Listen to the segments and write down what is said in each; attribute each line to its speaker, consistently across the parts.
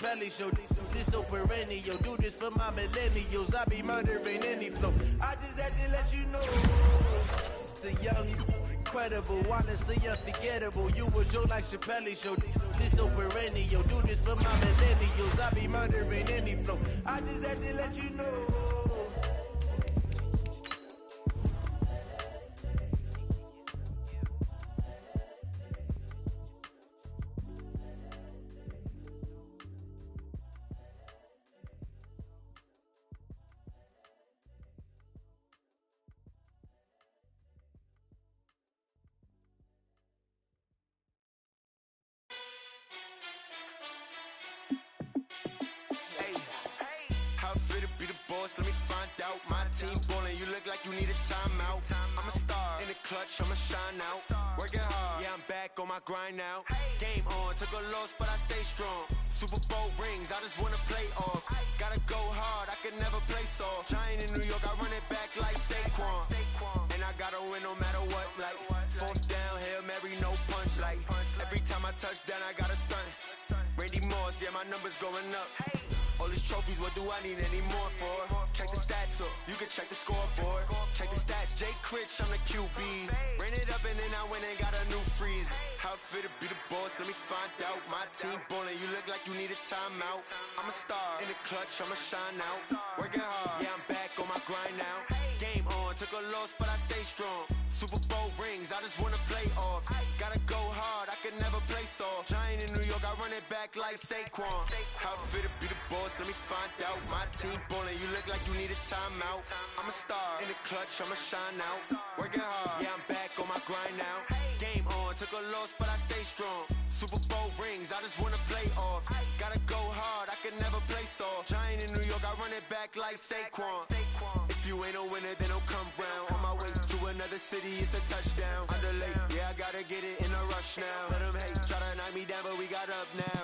Speaker 1: Chappelle show. This so perennial, do this for my millennials. I be murdering any flow. I just had to let you know. It's the young, incredible, honestly unforgettable. You a joke like Chappelle show. This so perennial, do this for my millennials. I be murdering any flow. I just had to let you know.
Speaker 2: Let me find out. My team ballin', you look like you need a timeout. I'm a star in the clutch, I'ma shine out. Working hard, yeah, I'm back on my grind now. Game on, took a loss, but I stay strong. Super Bowl rings, I just wanna play off. Gotta go hard, I can never play soft. Giant in New York, I run it back like Saquon. And I gotta win no matter what, like fourth down, Hail Mary, no punch. Like every time I touch down, I gotta stunt. Randy Moss, yeah, my numbers going up. All these trophies, what do I need any more for? Check the stats up, you can check the scoreboard. Check the stats, Jay Critch, I'm the QB. Ran it up and then I went and got a new freeze. How it feel to be the boss, let me find out. My team ballin', you look like you need a timeout. I'm a star in the clutch, I'ma shine out. Working hard, yeah, I'm back on my grind now. Game on, took a loss, but I stay strong. Super Bowl rings, I just wanna play off. Gotta go hard, I can never play soft. Giant in New York, I run it back like Saquon. How it feel to be the boss, let me find out. My team ballin', you look like you need a timeout. I'm a star in the clutch, I'ma shine out. Working hard, yeah, I'm back on my grind now. Game on, took a loss, but I stay strong. Super Bowl rings, I just wanna play off. Gotta go hard, I can never play soft. Giant in New York, I run it back like Saquon. If you ain't a winner, then don't come round. On my way to another city, it's a touchdown. Underlay, yeah, I gotta get it in a rush now. Let them hate, try to knock me down, but we got up now.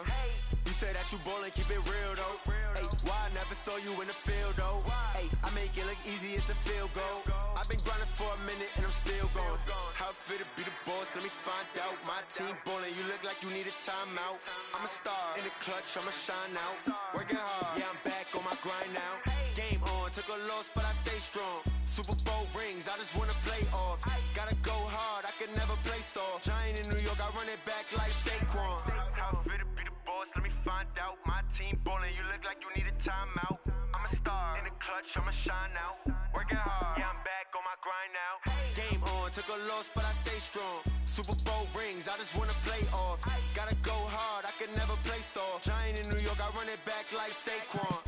Speaker 2: You say that you ballin', keep it real though. Hey, why I never saw you in the field though? Hey, I make it look easy, it's a field goal. I've been grinding for a minute and I'm still going. How it feel to be the boss, let me find out. My team ballin', you look like you need a timeout. I'm a star in the clutch, I'ma shine out. Working hard, yeah, I'm back on my grind now. Game on, took a loss, but I stay strong. Super Bowl rings, I just wanna play off. Gotta go hard, I can never play soft. Giant in New York, I run it back like Saquon. How it feel to be the boss, let me find out. My team ballin', you look like you need a timeout. I'm a star in the clutch, I'ma shine out. Working hard, yeah, I'm back on my grind now. Game on, took a loss, but I stay strong. Super Bowl rings, I just wanna play off. Gotta go hard, I can never play soft. Giant in New York, I run it back like Saquon.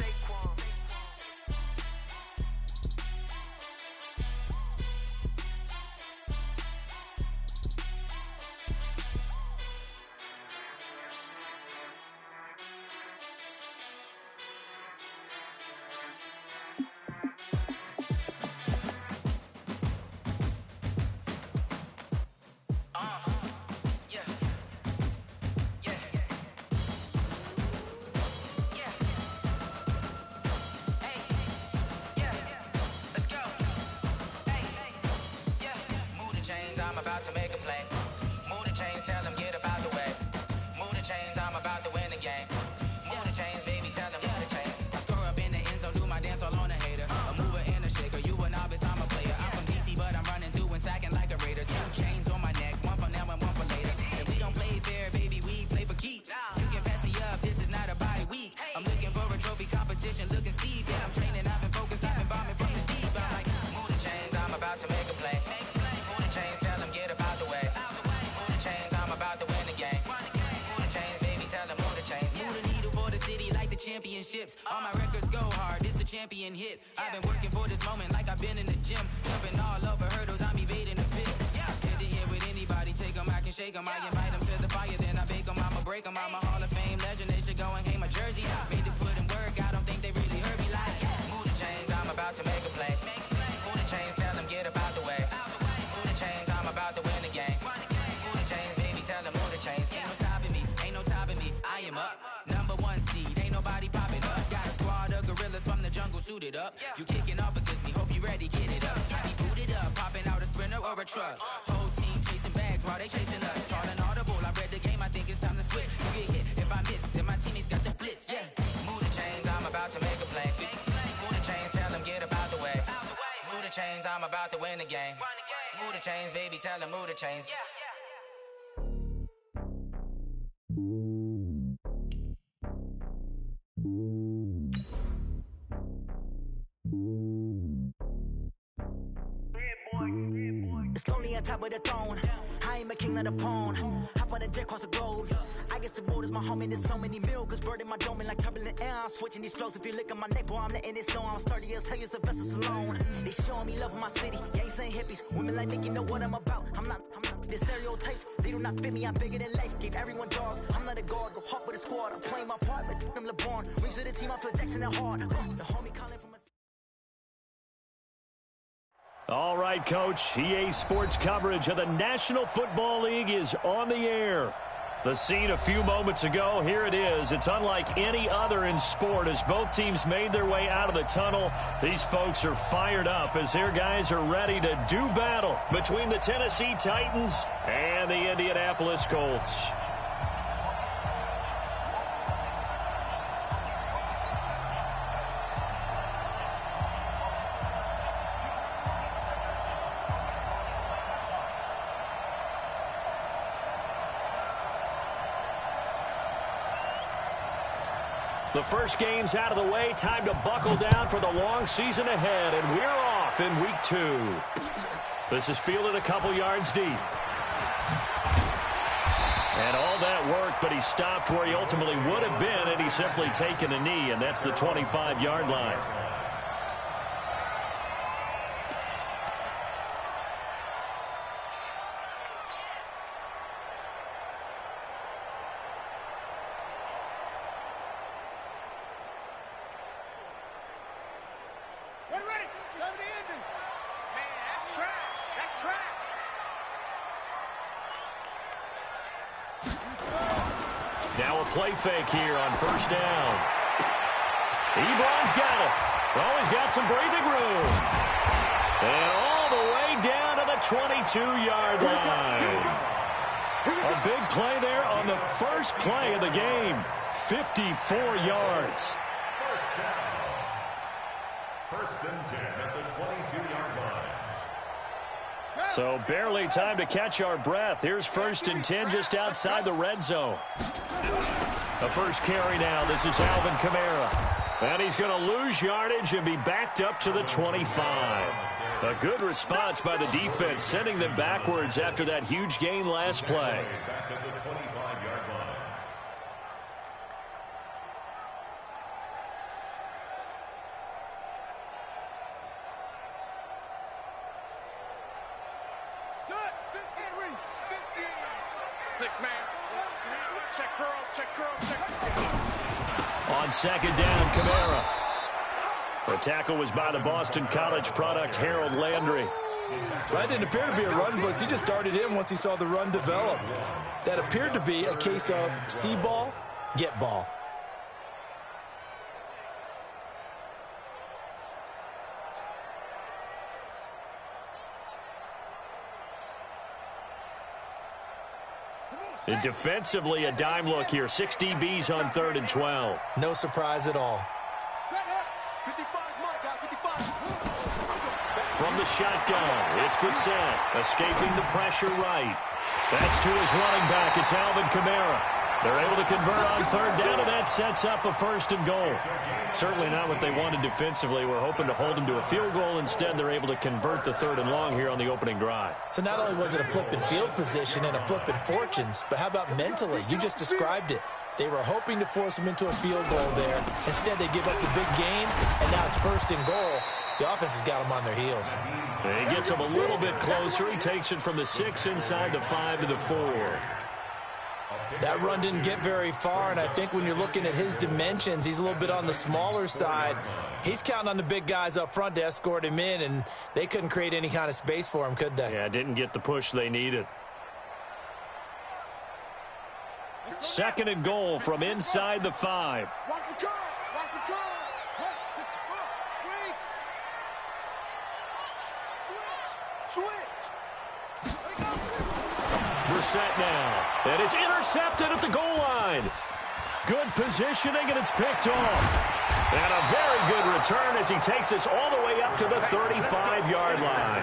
Speaker 3: I'm about to make a play. Move the chains, tell them get about the way. Move the chains, I'm about to win the game. Move the chains, baby, tell them move the chains. I score up in the end zone, do my dance all on a hater. A mover and a shaker, you a novice, I'm a player. I'm from DC, but I'm running through and sacking like a raider. 2 chains on my neck, one for now and one for later. If we don't play fair, baby, we play for keeps. You can pass me up, this is not a bye week. I'm looking for a trophy competition, looking steep. Yeah, I'm training, I've been focused, I've been bombing from the deep. I'm like, move the chains, I'm about to make a play. Move the chains, tell them get about the way. Move the chains, I'm about to win the game. Move the chains, baby, tell them move the chains. Move the needle for the city like the championships. All my records go hard, this a champion hit. I've been working for this moment like I've been in the gym. Jumping all over hurdles, I'm evading the pit. Head to head with anybody, take them, I can shake them. I invite them to the fire, then I bake them, I'ma break them. I'm a Hall of Fame legend, they should go and hang my jersey. Made to put in work, I don't think they really heard me like. Move the chains, I'm about to make a play. Move the chains, tell them get about the way. Move the chains, I'm about to win the game. Move the chains, baby, tell them move the chains. Ain't no stopping me, ain't no topping me. I am up, #1 seed, ain't nobody popping up. Got a squad of gorillas from the jungle suited up. You kicking off against me, hope you ready, get it up. I be booted up, popping out a sprinter or a truck. Whole team chasing bags while they chasing us. Calling audible, I read the game, I think it's time to switch. You get hit if I miss, then my teammates got the blitz. Yeah, the chains, I'm about to win the game. Move the chains, baby, tell them move the chains.
Speaker 4: It's lonely on top of the throne. I ain't a king of the pawn. Hop on a jet across the globe. I guess the world is my home and there's so many milk. Cause bird in my dome and like turbulent air. I'm switching these flows. If you look at my neck, boy, I'm letting it snow. I'm sturdy as hell, as a vessel alone. They showing me love in my city. Gangs ain't hippies. Women like Nick, you know what I'm about. I'm not. The stereotypes, they do not fit me. I'm bigger than life. Gave everyone jobs. I'm not a guard. Go hard with a squad. I'm playing my part, but I'm LeBron. Rings to the team, I feel Jackson at heart. The homie calling from a...
Speaker 5: All right, Coach. EA Sports coverage of the National Football League is on the air. The scene a few moments ago, here it is. It's unlike any other in sport as both teams made their way out of the tunnel. These folks are fired up as their guys are ready to do battle between the Tennessee Titans and the Indianapolis Colts. The first game's out of the way. Time to buckle down for the long season ahead, and we're off in week 2. This is fielded a couple yards deep. And all that work, but he stopped where he ultimately would have been had he simply taken a knee, and that's the 25-yard line. Now a play fake here on first down. Ebron's got it. Oh, he's got some breathing room. And all the way down to the 22-yard line. A big play there on the first play of the game. 54 yards.
Speaker 6: First down. First and 10 at the 22-yard line.
Speaker 5: So barely time to catch our breath. Here's first and 10 just outside the red zone. The first carry now. This is Alvin Kamara. And he's going to lose yardage and be backed up to the 25. A good response by the defense, sending them backwards after that huge gain last play.
Speaker 6: Back at the 25-yard line.
Speaker 7: Six-man. Check curls, check curls, check.
Speaker 5: On second down, Kamara. The tackle was by the Boston College product, Harold Landry.
Speaker 8: That didn't appear to be a run blitz. He just darted in once he saw the run develop. That appeared to be a case of see ball, get ball.
Speaker 5: And defensively, a dime look here. 6 DBs on 3rd and 12.
Speaker 8: No surprise at all.
Speaker 5: From the shotgun, it's Bissett, escaping the pressure right. That's to his running back. It's Alvin Kamara. They're able to convert on 3rd down, and that sets up a 1st and goal. Certainly not what they wanted defensively. We're hoping to hold them to a field goal. Instead, they're able to convert the 3rd and long here on the opening drive.
Speaker 8: So not only was it a flipping field position and a flipping fortunes, but how about mentally? You just described it. They were hoping to force him into a field goal there. Instead, they give up the big gain, and now it's 1st and goal. The offense has got them on their heels.
Speaker 5: He gets them a little bit closer. He takes it from the 6 inside the 5 to the 4.
Speaker 8: That run didn't get very far, and I think when you're looking at his dimensions, he's a little bit on the smaller side. He's counting on the big guys up front to escort him in, and they couldn't create any kind of space for him, could they?
Speaker 5: Yeah, didn't get the push they needed. 2nd and goal from inside the 5.
Speaker 7: Watch the curl, watch the curl. Switch.
Speaker 5: Brissett now. And it's intercepted at the goal line. Good positioning, and it's picked off. And a very good return as he takes us all the way up to the 35-yard line.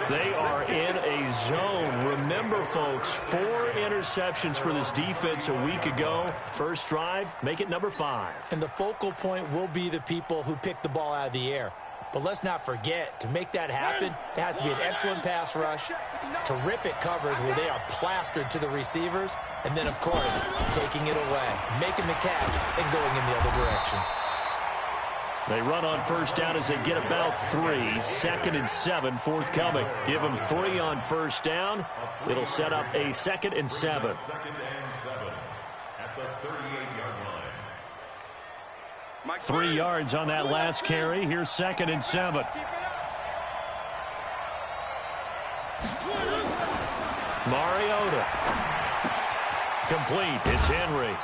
Speaker 5: They are in a zone. Remember, folks, 4 interceptions for this defense a week ago. First drive, make it number 5.
Speaker 8: And the focal point will be the people who pick the ball out of the air. But let's not forget, to make that happen, there has to be an excellent pass rush, terrific coverage where they are plastered to the receivers, and then, of course, taking it away, making the catch, and going in the other direction.
Speaker 5: They run on first down as they get about 3. 2nd and 7 forthcoming. Give them 3 on first down. It'll set up a 2nd and 7.
Speaker 6: 2nd and 7 at the 38-yard line.
Speaker 5: 3 yards on that last carry. Here's 2nd and 7. Mariota. Complete. It's Henry.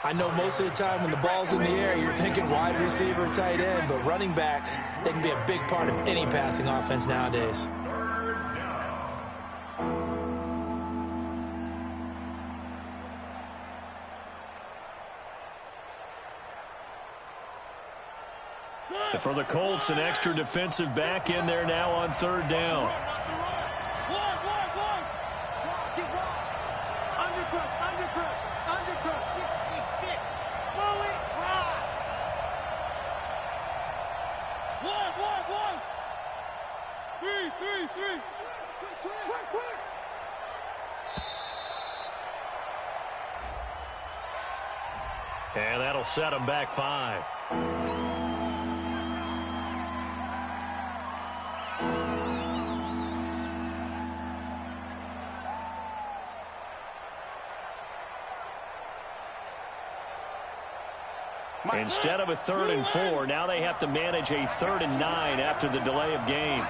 Speaker 8: I know most of the time when the ball's in the air, you're thinking wide receiver, tight end, but running backs, they can be a big part of any passing offense nowadays.
Speaker 5: For the Colts, an extra defensive back in there now on 3rd down. And that'll set them back 5. Instead of a 3rd and 4, now they have to manage a 3rd and 9 after the delay of game.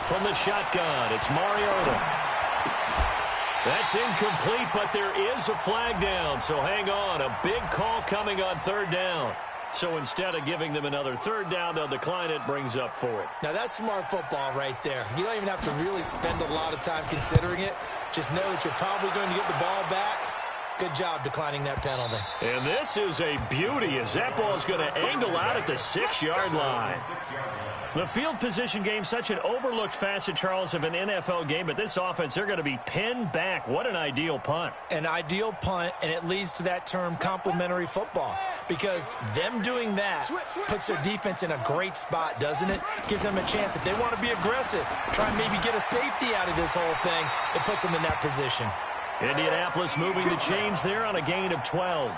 Speaker 5: From the shotgun, it's Mariota. That's incomplete, but there is a flag down, so hang on. A big call coming on 3rd down. So instead of giving them another 3rd down, they'll decline it, brings up 4th.
Speaker 8: Now that's smart football right there. You don't even have to really spend a lot of time considering it. Just know that you're probably going to get the ball back. Good job declining that penalty.
Speaker 5: And this is a beauty as that ball is going to angle out at the 6-yard line. The field position game, such an overlooked facet, Charles, of an NFL game, but this offense, they're going to be pinned back. What an ideal punt.
Speaker 8: An ideal punt, and it leads to that term complementary football, because them doing that puts their defense in a great spot, doesn't it? Gives them a chance. If they want to be aggressive, try and maybe get a safety out of this whole thing, it puts them in that position.
Speaker 5: Indianapolis moving the chains there on a gain of 12.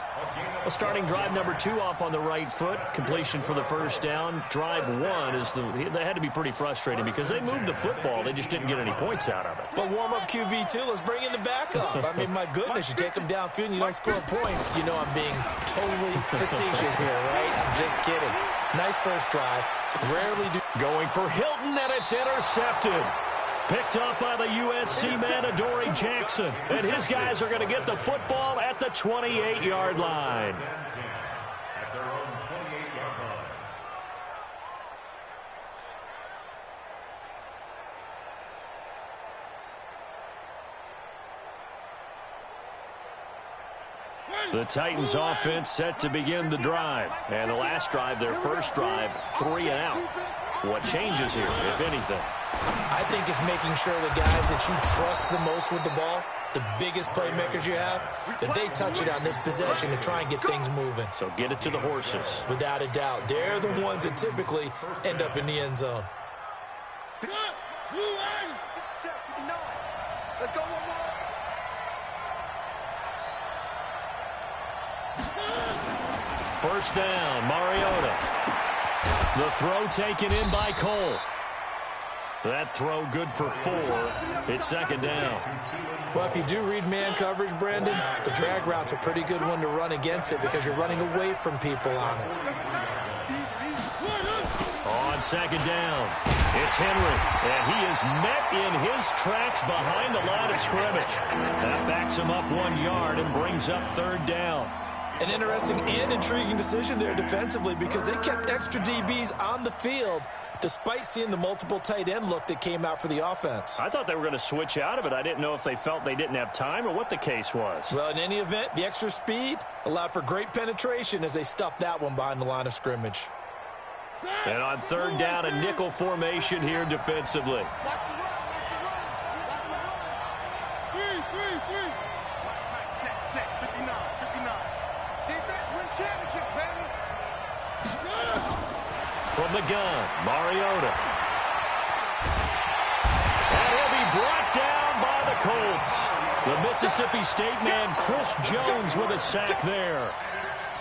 Speaker 5: Well, starting drive number 2 off on the right foot. Completion for the first down. Drive 1 is they had to be pretty frustrating because they moved the football. They just didn't get any points out of it.
Speaker 8: Well, warm up QB2. Let's bring in the backup. I mean, my goodness, you take them downfield and you don't score points. You know I'm being totally facetious here, right? I'm just kidding. Nice first drive. Rarely do.
Speaker 5: Going for Hilton, and it's intercepted. Picked up by the USC man, Adoree Jackson. And his guys are going to get the football at the 28-yard line.
Speaker 6: At their own 28-yard line.
Speaker 5: The Titans offense set to begin the drive. And the last drive, their first drive, 3 and out. What changes here, if anything?
Speaker 8: I think it's making sure the guys that you trust the most with the ball, the biggest playmakers you have, that they touch it on this possession to try and get things moving.
Speaker 5: So get it to the horses.
Speaker 8: Without a doubt. They're the ones that typically end up in the end zone.
Speaker 7: Let's go one more.
Speaker 5: First down, Mariota. The throw taken in by Cole. That throw good for 4. It's second down.
Speaker 8: Well, if you do read man coverage, Brandon, the drag route's a pretty good one to run against it because you're running away from people on it.
Speaker 5: On second down, it's Henry, and he is met in his tracks behind the line of scrimmage. That backs him up 1 yard and brings up third down.
Speaker 8: An interesting and intriguing decision there defensively because they kept extra DBs on the field despite seeing the multiple tight end look that came out for the offense.
Speaker 5: I thought they were going to switch out of it. I didn't know if they felt they didn't have time or what the case was.
Speaker 8: Well, in any event, the extra speed allowed for great penetration as they stuffed that one behind the line of scrimmage.
Speaker 5: And on third down, a nickel formation here defensively. From the gun, Mariota. And he'll be brought down by the Colts. The Mississippi State man, Chris Jones, with a sack there.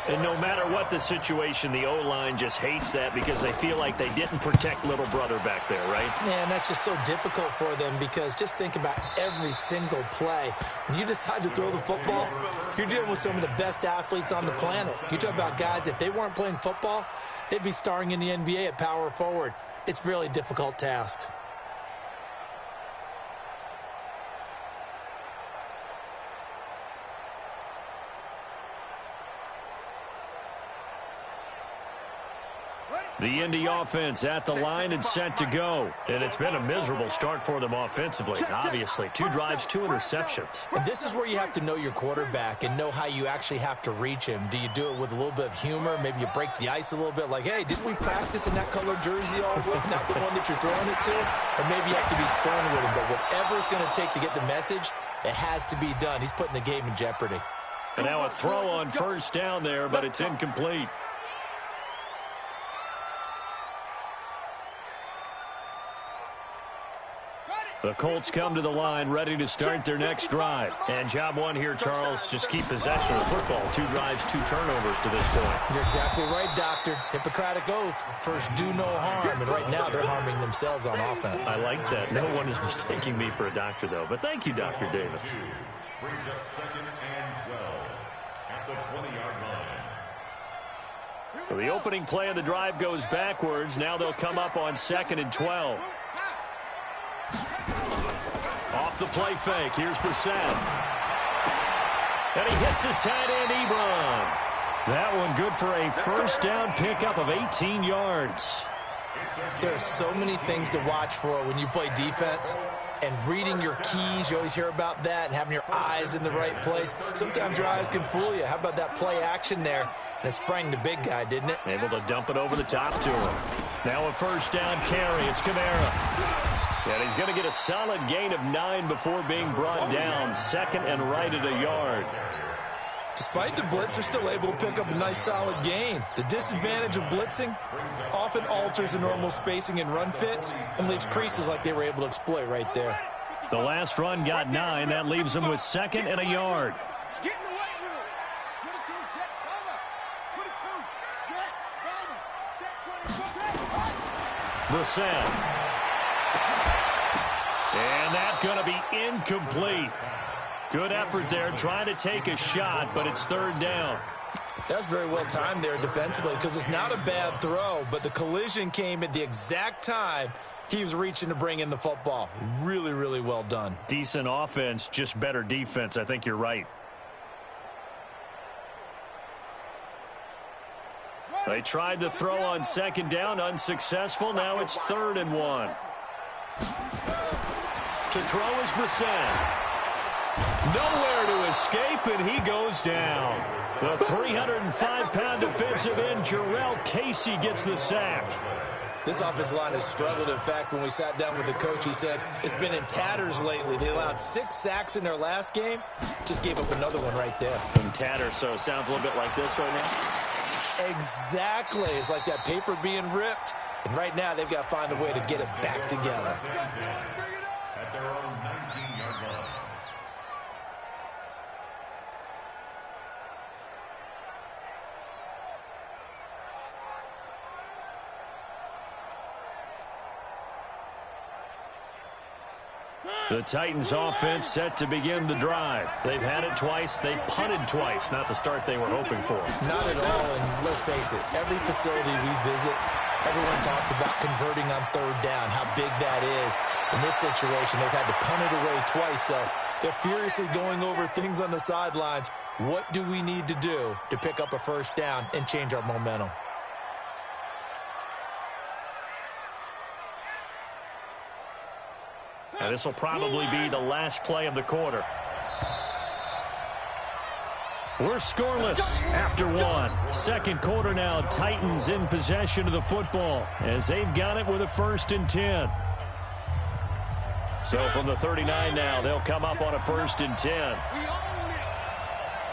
Speaker 5: And no matter what the situation, the O-line just hates that because they feel like they didn't protect little brother back there, right?
Speaker 8: Yeah, and that's just so difficult for them because just think about every single play. When you decide to throw the football, you're dealing with some of the best athletes on the planet. You talk about guys, if they weren't playing football, they'd be starring in the NBA at power forward. It's a really difficult task.
Speaker 5: The Indy offense at the line and set to go. And it's been a miserable start for them offensively, obviously. 2 drives, 2 interceptions.
Speaker 8: And this is where you have to know your quarterback and know how you actually have to reach him. Do you do it with a little bit of humor? Maybe you break the ice a little bit like, hey, didn't we practice in that color jersey all week? Not the one that you're throwing it to? Or maybe you have to be stern with him. But whatever it's going to take to get the message, it has to be done. He's putting the game in jeopardy.
Speaker 5: And now a throw on first down there, but it's incomplete. The Colts come to the line, ready to start their next drive. And job one here, Charles, just keep possession of the football. 2 drives, 2 turnovers to this point.
Speaker 8: You're exactly right, Doctor. Hippocratic oath. First, do no harm. And right now, they're harming themselves on offense.
Speaker 5: I like that. No one is mistaking me for a doctor, though. But thank you, Dr. Davis.
Speaker 6: Brings up 2nd and 12 at the 20-yard line.
Speaker 5: So the opening play of the drive goes backwards. Now they'll come up on 2nd and 12. Off the play fake. Here's Brissett. And he hits his tight end, Ebron. That one good for a first down pickup of 18 yards.
Speaker 8: There are so many things to watch for when you play defense. And reading your keys, you always hear about that, and having your eyes in the right place. Sometimes your eyes can fool you. How about that play action there? And it sprang the big guy, didn't it?
Speaker 5: Able to dump it over the top to him. Now a first down carry. It's Kamara. And he's going to get a solid gain of 9 before being brought down. 2nd and right at a yard.
Speaker 8: Despite the blitz, they're still able to pick up a nice solid gain. The disadvantage of blitzing often alters the normal spacing and run fits and leaves creases like they were able to exploit right there.
Speaker 5: The last run got 9. That leaves them with 2nd and a yard.
Speaker 7: Get in the weight room. 22, jet, cover. 22, jet, jet,
Speaker 5: Brissett. And that's going to be incomplete. Good effort there, trying to take a shot, but it's 3rd down.
Speaker 8: That's very well timed there defensively because it's not a bad throw, but the collision came at the exact time he was reaching to bring in the football. Really, really well done.
Speaker 5: Decent offense, just better defense. I think you're right. They tried to throw on 2nd down, unsuccessful. Now it's 3rd and 1. To throw is Brissett. Nowhere to escape, and he goes down. The 305-pound defensive end, Jarrell Casey, gets the sack.
Speaker 8: This offensive line has struggled. In fact, when we sat down with the coach, he said it's been in tatters lately. They allowed 6 sacks in their last game. Just gave up another one right there.
Speaker 5: In tatters, so it sounds a little bit like this right now?
Speaker 8: Exactly. It's like that paper being ripped. And right now, they've got to find a way to get it back together.
Speaker 6: At their own 19-yard line.
Speaker 5: The Titans offense set to begin the drive. They've had it twice. They've punted twice. Not the start they were hoping for.
Speaker 8: Not at all. And let's face it, every facility we visit, Everyone talks about converting on third down, how big that is. In this situation, they've had to punt it away twice, so they're furiously going over things on the sidelines. What do we need to do to pick up a first down and change our momentum?
Speaker 5: And this will probably be the last play of the quarter. We're scoreless after one. Second quarter now, Titans in possession of the football as they've got it with a 1st and 10. So from the 39 now, they'll come up on a 1st and 10.
Speaker 7: We own it.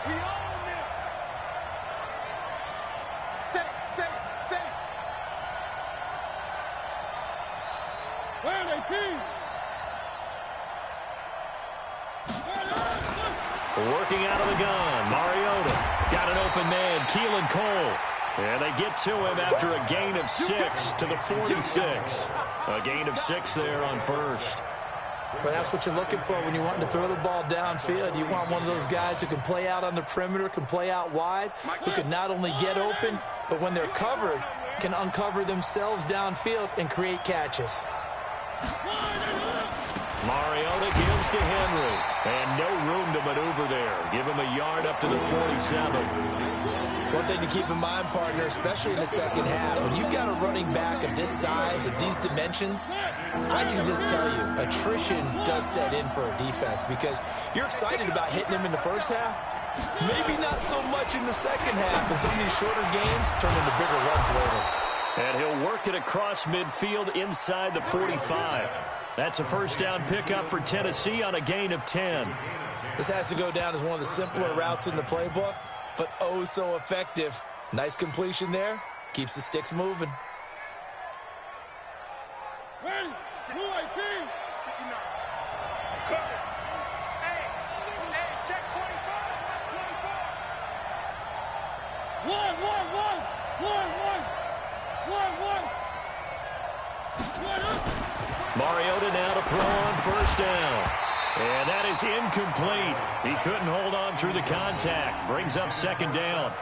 Speaker 7: We own it. Say. Where are they, team?
Speaker 5: Working out of the gun, Mariota got an open man, Keelan Cole. And they get to him after a gain of 6 to the 46. A gain of 6 there on first.
Speaker 8: Well, that's what you're looking for when you're wanting to throw the ball downfield. You want one of those guys who can play out on the perimeter, can play out wide, who can not only get open, but when they're covered, can uncover themselves downfield and create catches.
Speaker 5: Mariota gives to Henry, and no room to maneuver there. Give him a yard up to the 47.
Speaker 8: One thing to keep in mind, partner, especially in the second half, when you've got a running back of this size, of these dimensions, I can just tell you, attrition does set in for a defense because you're excited about hitting him in the first half, maybe not so much in the second half, and some of these shorter gains turn into bigger runs later.
Speaker 5: And he'll work it across midfield inside the 45. That's a first down pickup for Tennessee on a gain of 10.
Speaker 8: This has to go down as one of the simpler routes in the playbook, but oh so effective. Nice completion there. Keeps the sticks moving.
Speaker 7: Ready? Blue IP. Cover. Hey, check 25. Watch 24. One.
Speaker 5: Mariota now to throw on first down. And that is incomplete. He couldn't hold on through the contact. Brings up second down.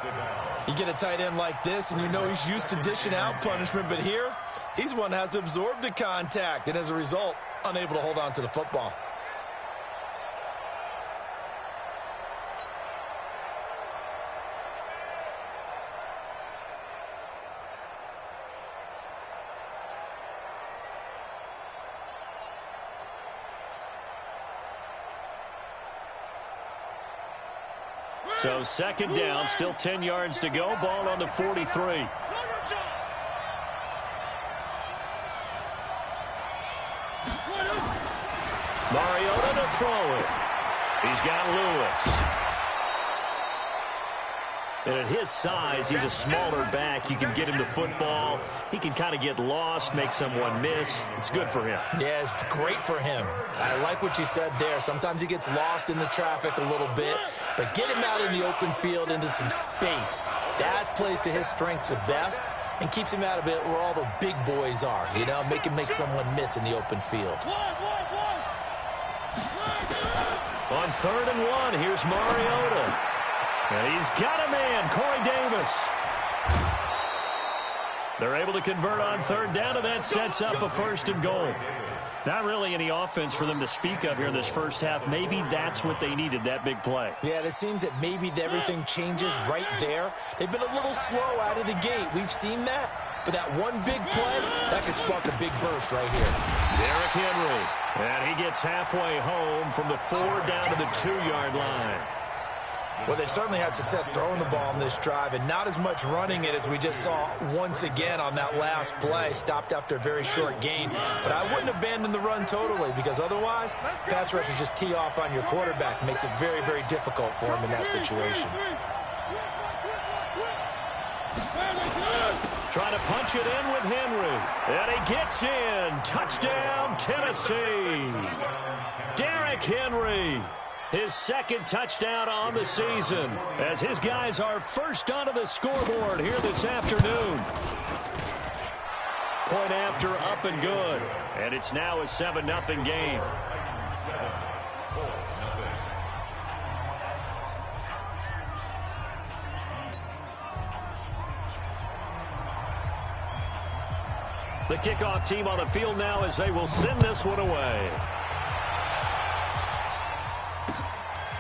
Speaker 8: You get a tight end like this, and you know he's used to dishing out punishment, but here, he's one that has to absorb the contact, and as a result, unable to hold on to the football.
Speaker 5: So second down, still 10 yards to go. Ball on the 43. Mariota to throw it. He's got Lewis. And at his size, he's a smaller back. You can get him the football. He can kind of get lost, make someone miss. It's good for him.
Speaker 8: Yeah, it's great for him. I like what you said there. Sometimes he gets lost in the traffic a little bit, but get him out in the open field into some space. That plays to his strengths the best and keeps him out of it where all the big boys are, you know, make someone miss in the open field.
Speaker 5: On 3rd and 1, here's Mariota. And he's got a man, Corey Davis. They're able to convert on 3rd down, and that sets up a 1st and goal. Not really any offense for them to speak of here in this first half. Maybe that's what they needed, that big play.
Speaker 8: Yeah, and it seems that maybe everything changes right there. They've been a little slow out of the gate. We've seen that. But that one big play, that could spark a big burst right here.
Speaker 5: Derrick Henry. And he gets halfway home from the 4 down to the 2-yard line.
Speaker 8: Well, they've certainly had success throwing the ball on this drive and not as much running it as we just saw once again on that last play. Stopped after a very short gain. But I wouldn't abandon the run totally because otherwise, pass rushers just tee off on your quarterback. It makes it very, very difficult for him in that situation.
Speaker 5: Trying to punch it in with Henry. And he gets in. Touchdown, Tennessee. Derrick Henry. His 2nd touchdown on the season as his guys are first onto the scoreboard here this afternoon. Point after up and good. And it's now a 7-0 game. The kickoff team on the field now as they will send this one away.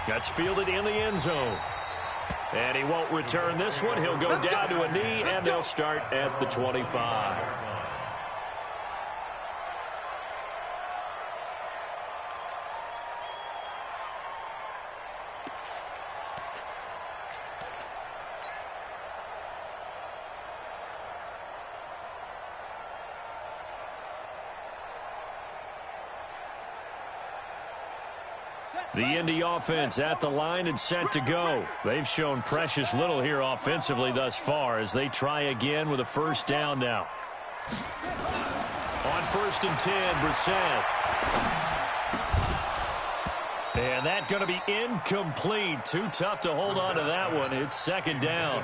Speaker 5: That's fielded in the end zone. And he won't return this one. He'll go down to a knee, and they'll start at the 25. The Indy offense at the line and set to go. They've shown precious little here offensively thus far as they try again with a first down now. On 1st and 10, Brissett. And that's going to be incomplete. Too tough to hold on to that one. It's 2nd down.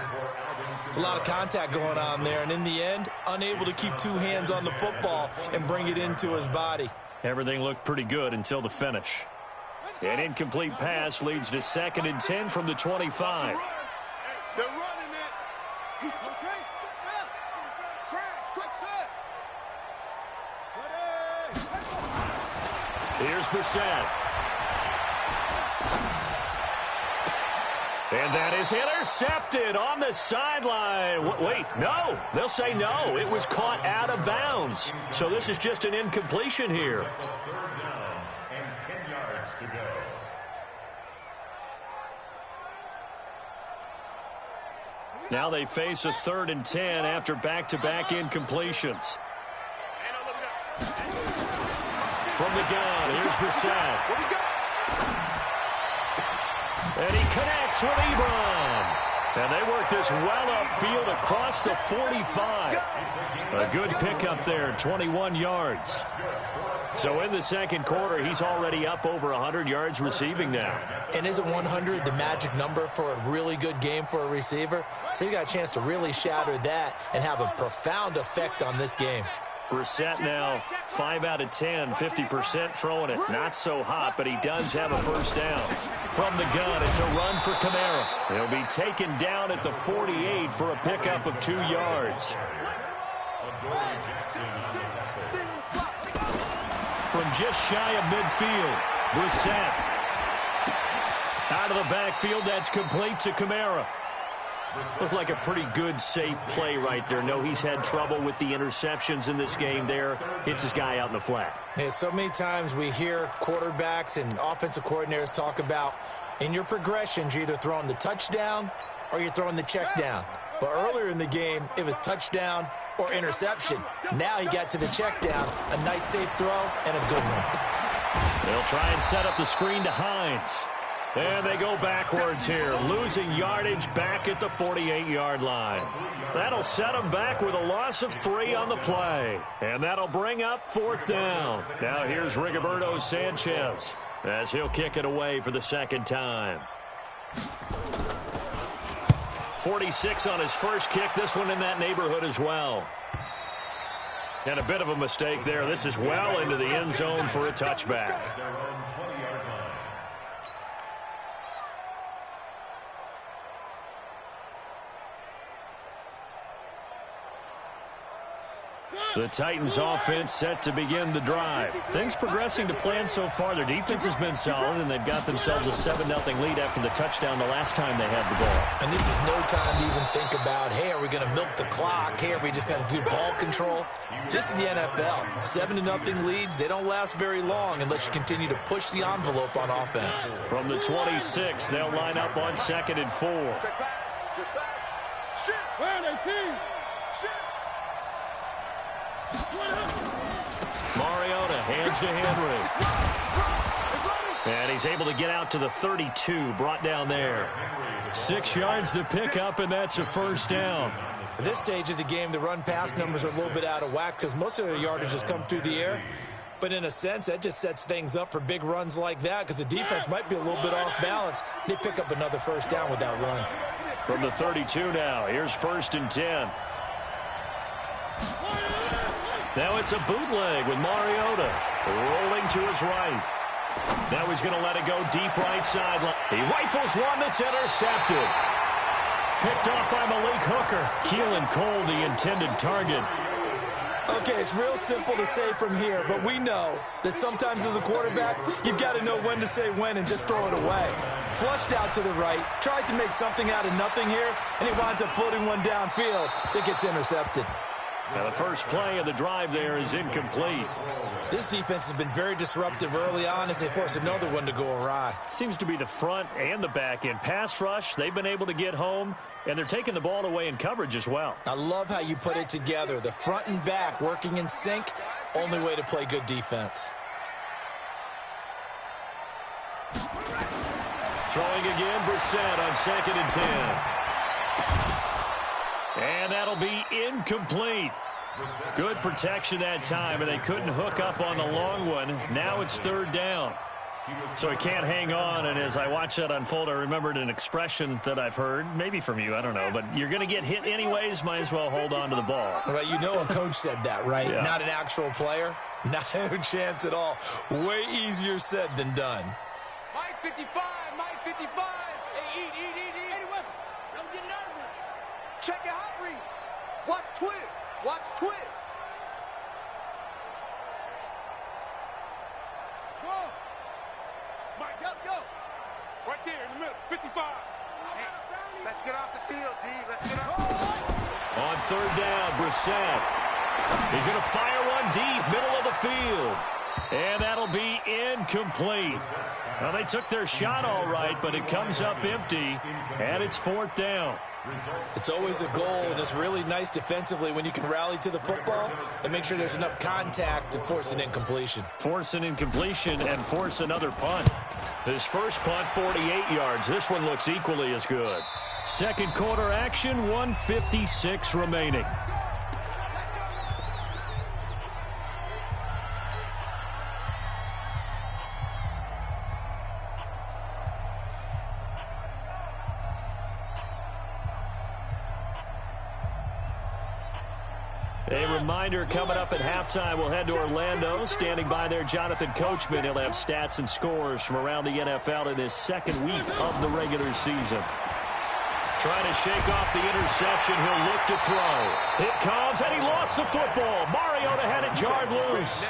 Speaker 8: It's a lot of contact going on there, and in the end, unable to keep two hands on the football and bring it into his body.
Speaker 5: Everything looked pretty good until the finish. An incomplete pass leads to 2nd and 10 from the 25.
Speaker 7: They're running it. He's okay. Crash, quick set.
Speaker 5: Here's Brissett. And that is intercepted on the sideline. Wait, no. They'll say no. It was caught out of bounds. So this is just an incompletion here.
Speaker 6: 3rd down and 10 yards to go.
Speaker 5: Now they face a 3rd and 10 after back-to-back incompletions. From the gun, here's Brissett. And he connects with Ebron. And they work this well upfield across the 45. A good pickup there, 21 yards. So in the 2nd quarter, he's already up over 100 yards receiving now.
Speaker 8: And isn't 100 the magic number for a really good game for a receiver? So he got a chance to really shatter that and have a profound effect on this game.
Speaker 5: Brissett now 5 out of 10, 50% throwing it. Not so hot, but he does have a first down. From the gun, it's a run for Kamara. He'll be taken down at the 48 for a pickup of 2 yards. From just shy of midfield, Brissett. Out of the backfield, that's complete to Kamara. Looked like a pretty good, safe play right there. No, he's had trouble with the interceptions in this game there. Hits his guy out in the flat.
Speaker 8: Yeah, so many times we hear quarterbacks and offensive coordinators talk about in your progressions, you're either throwing the touchdown or you're throwing the check down. But earlier in the game, it was touchdown or interception. Now he got to the check down. A nice, safe throw and a good one.
Speaker 5: They'll try and set up the screen to Hines. And they go backwards here, losing yardage back at the 48-yard line. That'll set them back with a loss of 3 on the play. And that'll bring up 4th down. Now here's Rigoberto Sanchez as he'll kick it away for the 2nd time. 46 on his first kick. This one in that neighborhood as well. And a bit of a mistake there. This is well into the end zone for a touchback. The Titans offense set to begin the drive. Things progressing to plan so far. Their defense has been solid, and they've got themselves a 7-0 lead after the touchdown the last time they had the ball.
Speaker 8: And this is no time to even think about, hey, are we going to milk the clock? Hey, are we just going to do ball control? This is the NFL. 7-0 leads, they don't last very long unless you continue to push the envelope on offense.
Speaker 5: From the 26, they'll line up on 2nd and 4.
Speaker 7: Where are they, team?
Speaker 5: Mariota hands to Henry. And he's able to get out to the 32, brought down there. 6 yards to pick up, and that's a first down.
Speaker 8: At this stage of the game, the run-pass numbers are a little bit out of whack because most of their yardage has come through the air. But in a sense, that just sets things up for big runs like that because the defense might be a little bit off balance. They pick up another first down with that run.
Speaker 5: From the 32 now, here's 1st and 10. Now it's a bootleg with Mariota rolling to his right. Now he's going to let it go deep right sideline. He rifles one that's intercepted. Picked off by Malik Hooker. Keelan Cole, the intended target.
Speaker 8: Okay, it's real simple to say from here, but we know that sometimes as a quarterback, you've got to know when to say when and just throw it away. Flushed out to the right, tries to make something out of nothing here, and he winds up floating one downfield that gets intercepted.
Speaker 5: Now the first play of the drive there is incomplete.
Speaker 8: This defense has been very disruptive early on as they force another one to go awry.
Speaker 5: Seems to be the front and the back end. Pass rush, they've been able to get home, and they're taking the ball away in coverage as well.
Speaker 8: I love how you put it together. The front and back working in sync, only way to play good defense.
Speaker 5: Throwing again, Brissett on 2nd and 10. And that'll be incomplete. Good protection that time, and they couldn't hook up on the long one. Now it's 3rd down. So he can't hang on, and as I watch that unfold, I remembered an expression that I've heard, maybe from you, I don't know, but you're going to get hit anyways, might as well hold on to the ball.
Speaker 8: Well, you know a coach said that, right?
Speaker 5: Yeah.
Speaker 8: Not an actual player. No chance at all. Way easier said than done.
Speaker 7: Mike 55, Mike 55. Hey, eat. Hey, weapon. Don't get nervous. Check your hot read. Watch Twiz. Watch Twiz. Go. Mike, go. Right there in the middle. 55. Hey, let's get off the field, D. Let's get off.
Speaker 5: On 3rd down, Brissett. He's going to fire one deep, middle of the field. And that'll be incomplete. Well, they took their shot all right, but it comes up empty, and it's 4th down.
Speaker 8: It's always a goal, and it's really nice defensively when you can rally to the football and make sure there's enough contact to force an incompletion.
Speaker 5: Force an incompletion and force another punt. His first punt, 48 yards. This one looks equally as good. Second quarter action, 1:56 remaining. A reminder, coming up at halftime, we'll head to Orlando. Standing by there, Jonathan Coachman. He'll have stats and scores from around the NFL in his 2nd week of the regular season. Trying to shake off the interception. He'll look to throw. It comes, and he lost the football. Mariota had it jarred loose.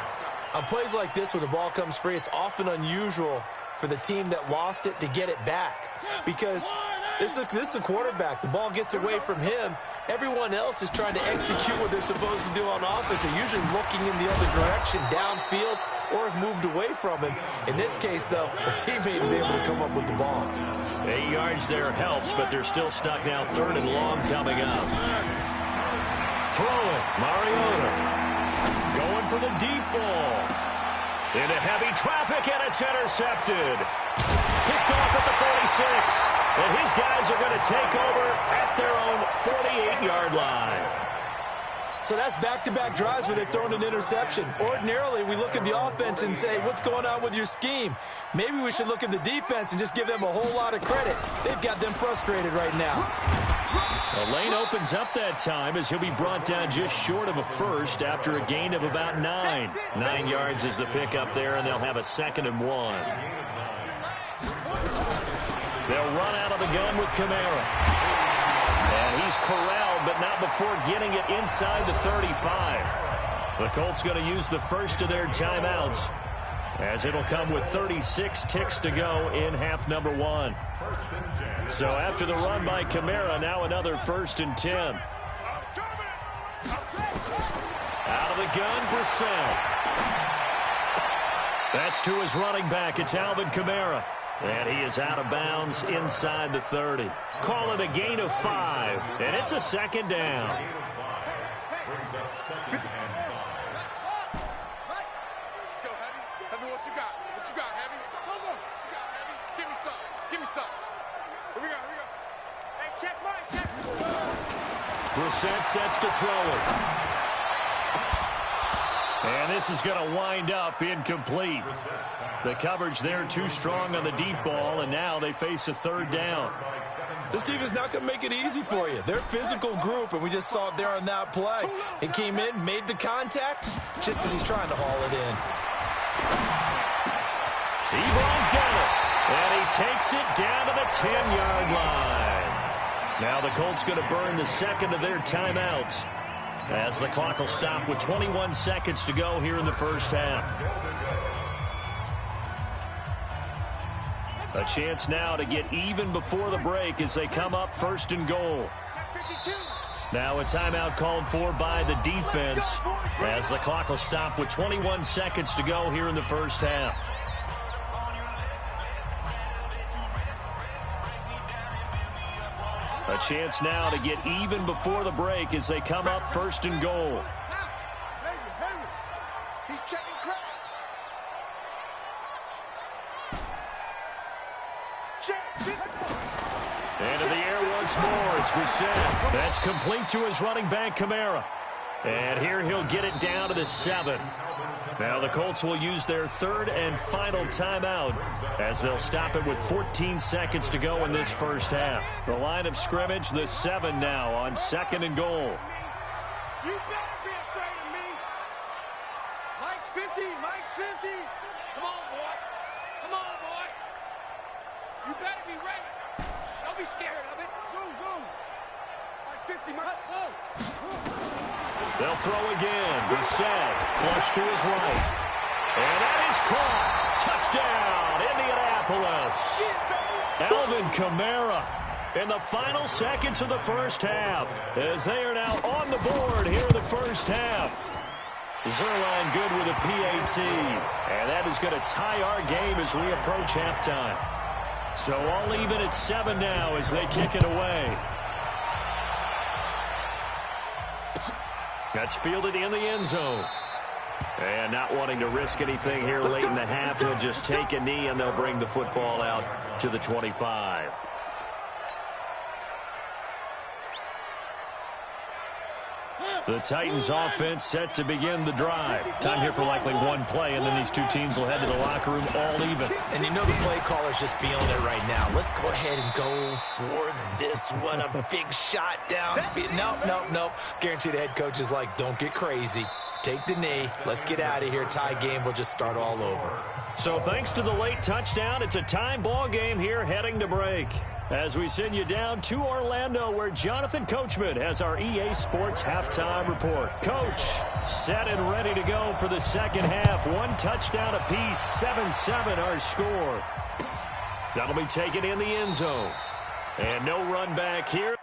Speaker 8: On plays like this, when the ball comes free, it's often unusual for the team that lost it to get it back. Because this is a quarterback. The ball gets away from him. Everyone else is trying to execute what they're supposed to do on offense. They're usually looking in the other direction, downfield, or have moved away from him. In this case, though, a teammate is able to come up with the ball.
Speaker 5: 8 yards there helps, but they're still stuck now. 3rd and long coming up. Throwing, Mariota. Going for the deep ball. Into heavy traffic, and it's intercepted. Picked off at the 46. And his guys are going to take over at their own 48-yard line.
Speaker 8: So that's back-to-back drives where they've thrown an interception. Ordinarily, we look at the offense and say, what's going on with your scheme? Maybe we should look at the defense and just give them a whole lot of credit. They've got them frustrated right now.
Speaker 5: The lane opens up that time as he'll be brought down just short of a first after a gain of about 9. 9 yards is the pickup there, and they'll have a 2nd and 1. They'll run out of the gun with Kamara. And he's corralled, but not before getting it inside the 35. The Colts going to use the first of their timeouts, as it'll come with 36 ticks to go in half number 1. So after the run by Kamara, now another 1st and 10. Out of the gun, Brissett. That's to his running back. It's Alvin Kamara. And he is out of bounds inside the 30. Call it a gain of 5, and it's a 2nd down.
Speaker 7: Let's go, Heavy. Heavy, what you got? What you got, Heavy? What you got, Heavy? Give me some. Give me some. Here we go. Hey, check Mike.
Speaker 5: Brissett sets to throw it. And this is going to wind up incomplete. The coverage there too strong on the deep ball, and now they face a 3rd down.
Speaker 8: This team is not going to make it easy for you. They're a physical group, and we just saw it there on that play. He came in, made the contact, just as he's trying to haul it in.
Speaker 5: Ebron's got it, and he takes it down to the 10-yard line. Now the Colts going to burn the 2nd of their timeouts. as the clock will stop with 21 seconds to go here in the first half. A chance now to get even before the break as they come up first and goal. Now a timeout called for by the defense as the clock will stop with 21 seconds to go here in the first half. A chance now to get even before the break as they come up first and goal.
Speaker 7: He's checking crack.
Speaker 5: Into the air once more. It's Brissett. That's complete to his running back, Kamara. And here he'll get it down to the 7. Now the Colts will use their third and final timeout as they'll stop it with 14 seconds to go in this first half. The line of scrimmage, the 7 now on second and goal.
Speaker 7: You better be afraid of me. Mike's 50. Mike's 50. Come on, boy. Come on, boy. You better be ready. Don't be scared of it. Zoom, zoom. Mike's 50, Mike. Whoa.
Speaker 5: They'll throw again. Brissett, flush to his right. And that is caught. Touchdown, Indianapolis. Alvin Kamara in the final seconds of the first half as they are now on the board here in the first half. Zerline good with a PAT. And that is going to tie our game as we approach halftime. So all even at 7 now as they kick it away. That's fielded in the end zone. And not wanting to risk anything here late in the half, he'll just take a knee and they'll bring the football out to the 25. The Titans offense set to begin the drive. Time here for likely one play, and then these two teams will head to the locker room all even.
Speaker 8: And you know the play caller's just feeling it right now. Let's go ahead and go for this one. A big shot down. Nope. Guaranteed the head coach is like, don't get crazy. Take the knee. Let's get out of here. Tie game will just start all over.
Speaker 5: So thanks to the late touchdown, it's a time ball game here heading to break. As we send you down to Orlando, where Jonathan Coachman has our EA Sports halftime report. Coach, set and ready to go for the second half. One touchdown apiece, 7-7 our score. That'll be taken in the end zone. And no run back here.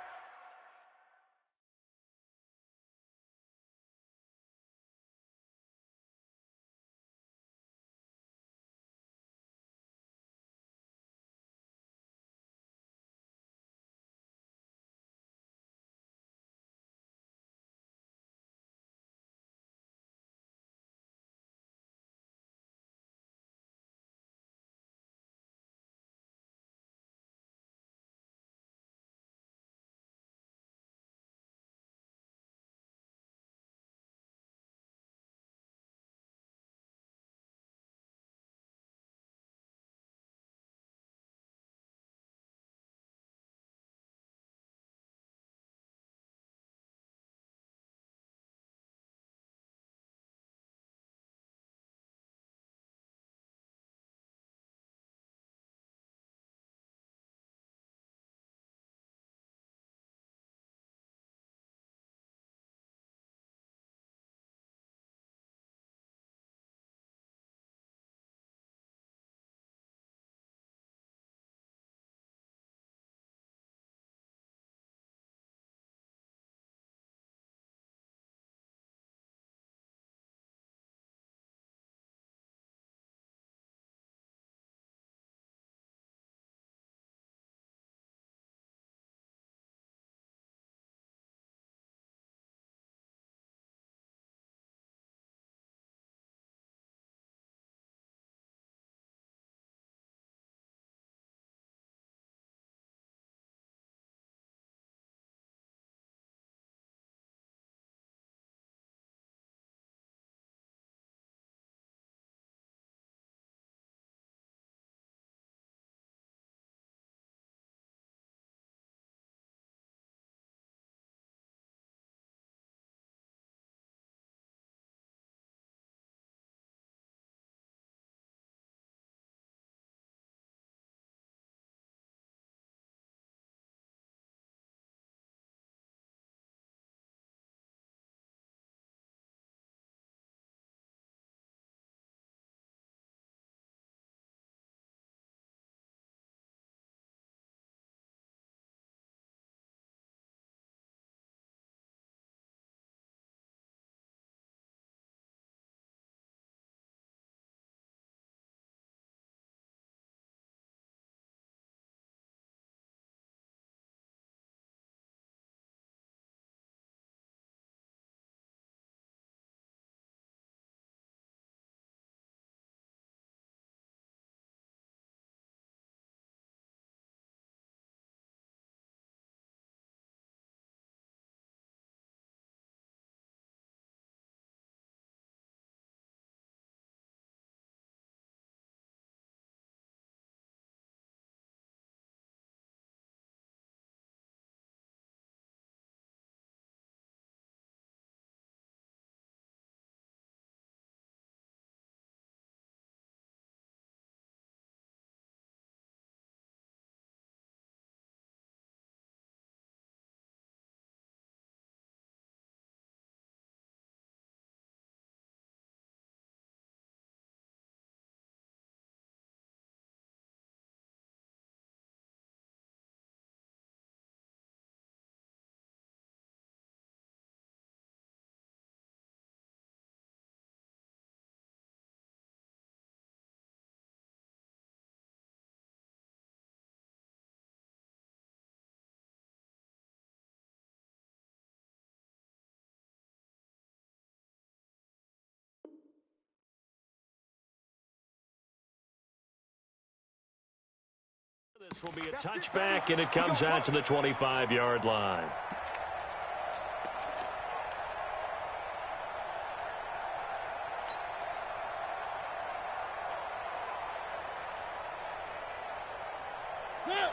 Speaker 5: This will be a touchback, and it comes out to the 25-yard line.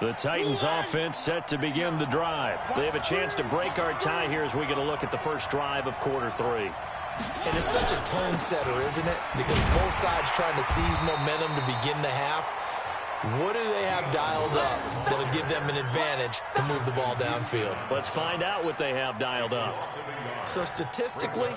Speaker 5: The Titans offense set to begin the drive. They have a chance to break our tie here as we get a look at the first drive of quarter 3.
Speaker 8: And it's such a tone setter, isn't it? Because both sides trying to seize momentum to begin the half. What do they have dialed up that'll give them an advantage to move the ball downfield?
Speaker 5: Let's find out what they have dialed up.
Speaker 8: So statistically,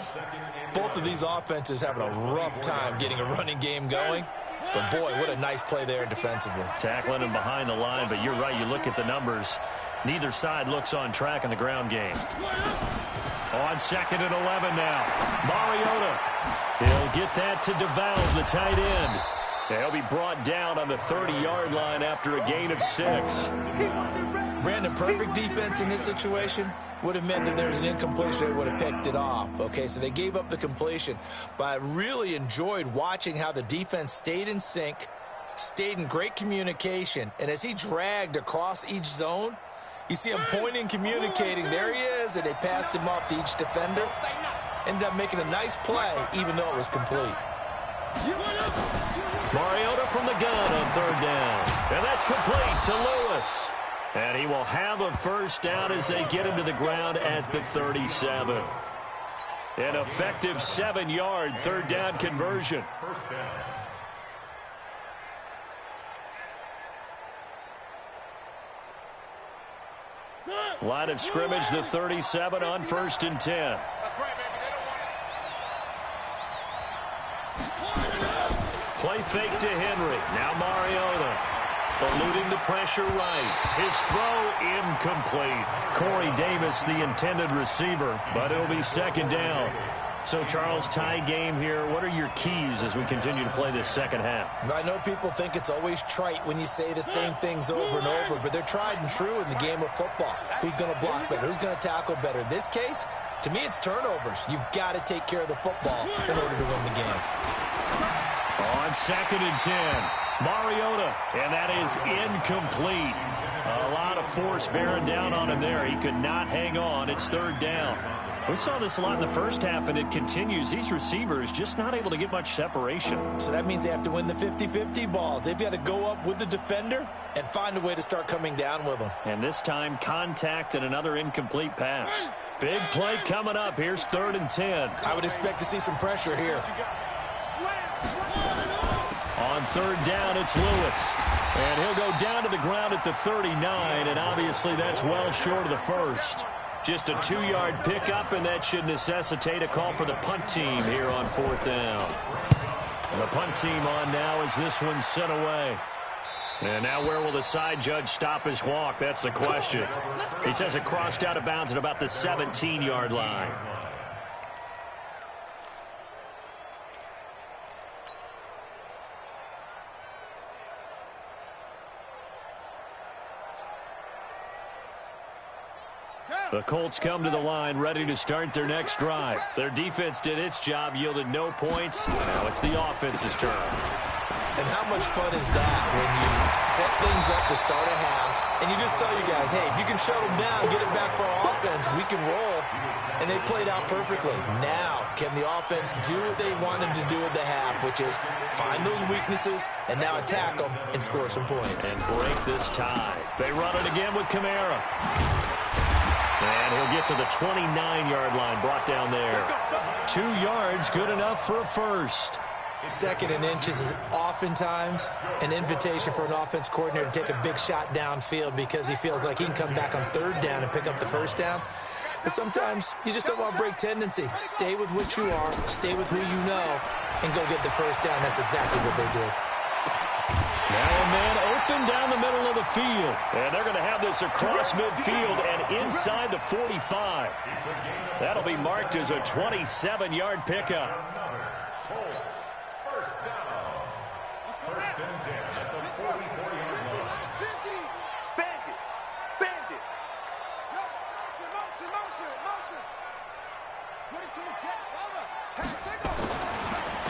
Speaker 8: both of these offenses having a rough time getting a running game going. But, boy, what a nice play there defensively.
Speaker 5: Tackling him behind the line, but you're right. You look at the numbers. Neither side looks on track in the ground game. On 2nd and 11 now. Mariota. He'll get that to DeValve, the tight end. He'll be brought down on the 30-yard line after a gain of 6.
Speaker 8: Brandon, perfect defense in this situation would have meant that there's an incompletion. They would have picked it off. Okay, so they gave up the completion. But I really enjoyed watching how the defense stayed in sync, stayed in great communication. And as he dragged across each zone, you see him pointing, communicating. There he is, and they passed him off to each defender. Ended up making a nice play, even though it was complete.
Speaker 5: Mariota from the gun on 3rd down. And that's complete to Lewis. And he will have a first down as they get him to the ground at the 37. An effective 7-yard 3rd down conversion.
Speaker 6: First down.
Speaker 5: Line of scrimmage, the 37 on 1st and 10.
Speaker 7: That's right, baby. They don't want it.
Speaker 5: Play fake to Henry. Now Mariota. Eluding the pressure right. His throw incomplete. Corey Davis, the intended receiver, but it'll be 2nd down. So, Charles, tie game here. What are your keys as we continue to play this second half?
Speaker 8: I know people think it's always trite when you say the same things over and over, but they're tried and true in the game of football. Who's going to block better? Who's going to tackle better? In this case, to me, it's turnovers. You've got to take care of the football in order to win the game.
Speaker 5: On 2nd and 10. Mariota, and that is incomplete. A lot of force bearing down on him there. He could not hang on. It's 3rd down. We saw this a lot in the first half, and it continues. These receivers just not able to get much separation.
Speaker 8: So that means they have to win the 50-50 balls. They've got to go up with the defender and find a way to start coming down with them.
Speaker 5: And this time, contact and another incomplete pass. Big play coming up. Here's 3rd and 10.
Speaker 8: I would expect to see some pressure here.
Speaker 5: On 3rd down, it's Lewis. And he'll go down to the ground at the 39, and obviously that's well short of the first. Just a 2-yard pickup, and that should necessitate a call for the punt team here on 4th down. And the punt team on now as this one's sent away. And now where will the side judge stop his walk? That's the question. He says it crossed out of bounds at about the 17-yard line. The Colts come to the line ready to start their next drive. Their defense did its job, yielded no points. Now it's the offense's turn.
Speaker 8: And how much fun is that when you set things up to start a half and you just tell you guys, hey, if you can shut them down, get it back for our offense, we can roll. And they played out perfectly. Now, can the offense do what they wanted to do at the half, which is find those weaknesses and now attack them and score some points.
Speaker 5: And break this tie. They run it again with Kamara. And he'll get to the 29-yard line, brought down there. 2 yards, good enough for a first.
Speaker 8: 2nd and inches is oftentimes an invitation for an offense coordinator to take a big shot downfield because he feels like he can come back on 3rd down and pick up the first down. But sometimes you just don't want to break tendency. Stay with what you are, stay with who you know, and go get the first down. That's exactly what they did.
Speaker 5: Now a man open down the middle of the field. And they're going to have this across midfield and inside the 45. That'll be marked as a 27-yard pickup.
Speaker 6: First down. 1st and 10 at the 44-yard line.
Speaker 7: Bandit. Bandit. Motion. Put it to him, Jet. Over.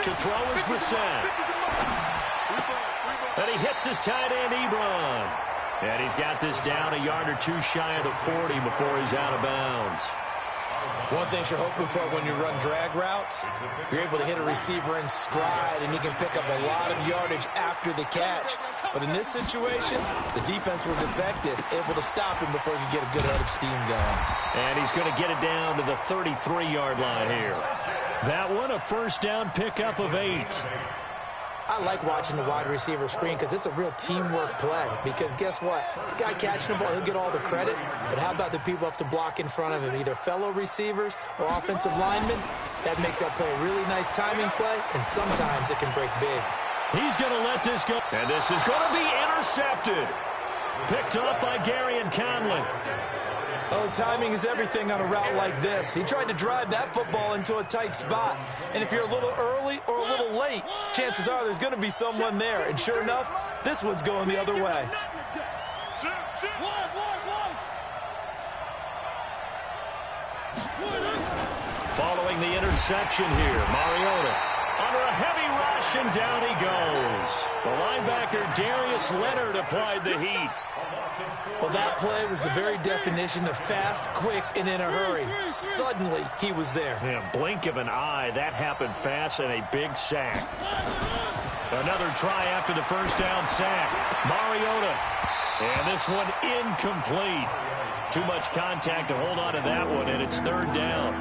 Speaker 5: To throw is Brissett. And he hits his tight end, Ebron. And he's got this down a yard or two shy of the 40 before he's out of bounds.
Speaker 8: One thing you're hoping for when you run drag routes, you're able to hit a receiver in stride, and he can pick up a lot of yardage after the catch. But in this situation, the defense was effective, able to stop him before he could get a good head of steam going.
Speaker 5: And he's going to get it down to the 33-yard line here. That one, a first down pickup of 8.
Speaker 8: I like watching the wide receiver screen because it's a real teamwork play. Because guess what? The guy catching the ball, he'll get all the credit. But how about the people have to block in front of him, either fellow receivers or offensive linemen? That makes that play a really nice timing play, and sometimes it can break big.
Speaker 5: He's going to let this go. And this is going to be intercepted. Picked up by Gary and Conley.
Speaker 8: Oh, timing is everything on a route like this. He tried to drive that football into a tight spot. And if you're a little early or a little late, chances are there's going to be someone there. And sure enough, this one's going the other way.
Speaker 5: Following the interception here, Mariota under a heavy rush, and down he goes. The linebacker, Darius Leonard, applied the heat.
Speaker 8: Well, that play was the very definition of fast, quick, and in a hurry. Suddenly, he was there.
Speaker 5: Yeah, blink of an eye, that happened fast, and a big sack. Another try after the first down sack. Mariota. And this one incomplete. Too much contact to hold on to that one, and it's third down.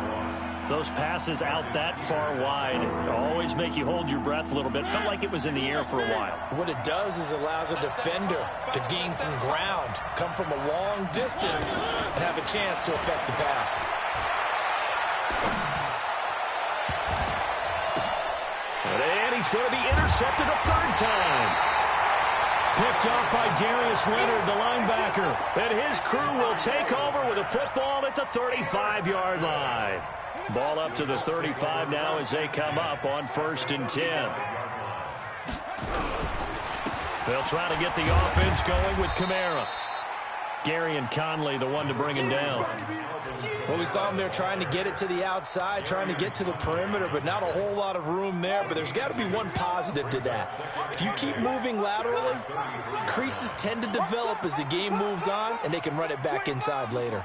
Speaker 5: Those passes out that far wide always make you hold your breath a little bit. Felt like it was in the air for a while.
Speaker 8: What it does is allows a defender to gain some ground, come from a long distance, and have a chance to affect the pass.
Speaker 5: And he's going to be intercepted a third time. Picked up by Darius Leonard, the linebacker. And his crew will take over with a football at the 35-yard line. Ball up to the 35 now as they come up on 1st and 10. They'll try to get the offense going with Kamara. Gary and Conley, the one to bring him down.
Speaker 8: Well, we saw him there trying to get it to the outside, trying to get to the perimeter, but not a whole lot of room there. But there's got to be one positive to that. If you keep moving laterally, creases tend to develop as the game moves on, and they can run it back inside later.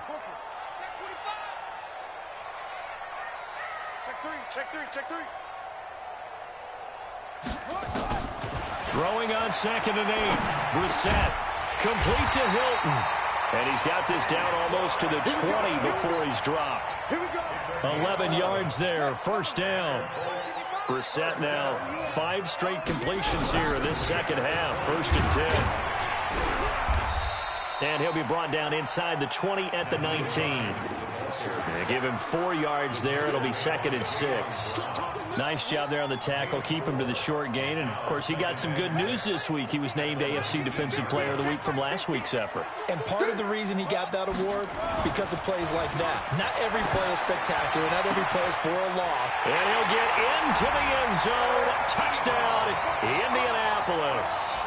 Speaker 7: Check three.
Speaker 5: Throwing on 2nd and 8. Brissett. Complete to Hilton. And he's got this down almost to the 20 before he's dropped. 11 yards there. First down. Brissett now 5 straight completions here in this second half. 1st and 10. And he'll be brought down inside the 20 at the 19. They give him 4 yards there. It'll be 2nd and 6. Nice job there on the tackle. Keep him to the short gain. And, of course, he got some good news this week. He was named AFC Defensive Player of the Week from last week's effort.
Speaker 8: And part of the reason he got that award, because of plays like that. Not every play is spectacular. Not every play is for a loss.
Speaker 5: And he'll get into the end zone. Touchdown, Indianapolis.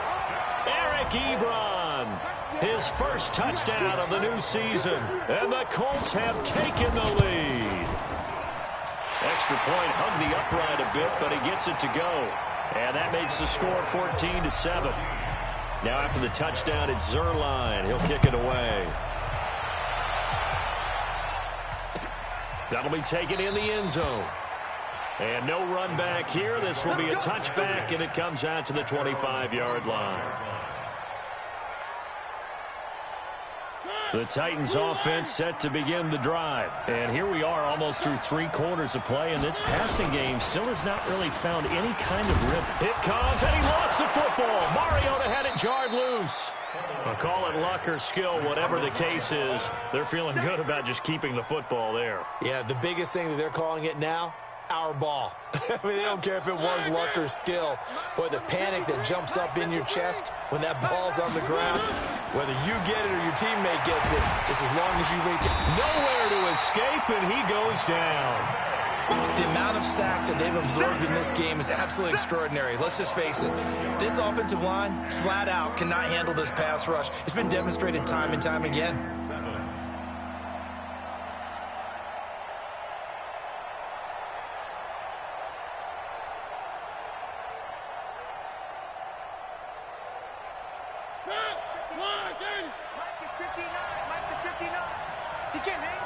Speaker 5: Eric Ebron. His first touchdown of the new season. And the Colts have taken the lead. Extra point, hung the upright a bit, but he gets it to go. And that makes the score 14-7. Now after the touchdown, it's Zerline. He'll kick it away. That'll be taken in the end zone. And no run back here. This will be a touchback, and it comes out to the 25-yard line. The Titans offense set to begin the drive. And here we are almost through 3 quarters of play, and this passing game still has not really found any kind of rhythm. It comes, and he lost the football. Mariota had it jarred loose. I'll call it luck or skill, whatever the case is. They're feeling good about just keeping the football there.
Speaker 8: Yeah, the biggest thing that they're calling it now, our ball. I mean, they don't care if it was luck or skill. Boy, the panic that jumps up in your chest when that ball's on the ground, whether you get it or your teammate gets it, just as long as you reach it.
Speaker 5: Nowhere to escape, and he goes down.
Speaker 8: The amount of sacks that they've absorbed in this game is absolutely extraordinary. Let's just face it. This offensive line, flat out, cannot handle this pass rush. It's been demonstrated time and time again.
Speaker 7: 59. He can't hang.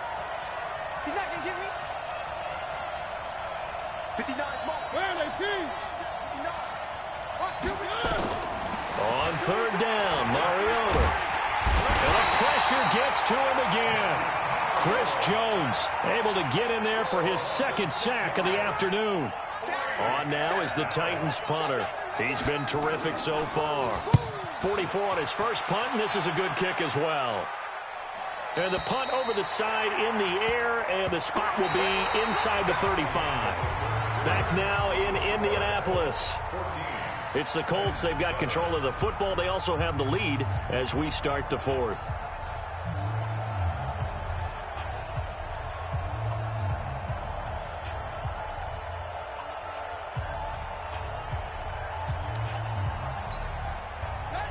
Speaker 7: He's not going to get me. 59 more. Where are they, P? 59.
Speaker 5: On third down, Mariota. And the pressure gets to him again. Chris Jones able to get in there for his second sack of the afternoon. On now is the Titans punter. He's been terrific so far. 44 on his first punt, and this is a good kick as well. And the punt over the side in the air, and the spot will be inside the 35. Back now in Indianapolis. It's the Colts. They've got control of the football. They also have the lead as we start the fourth.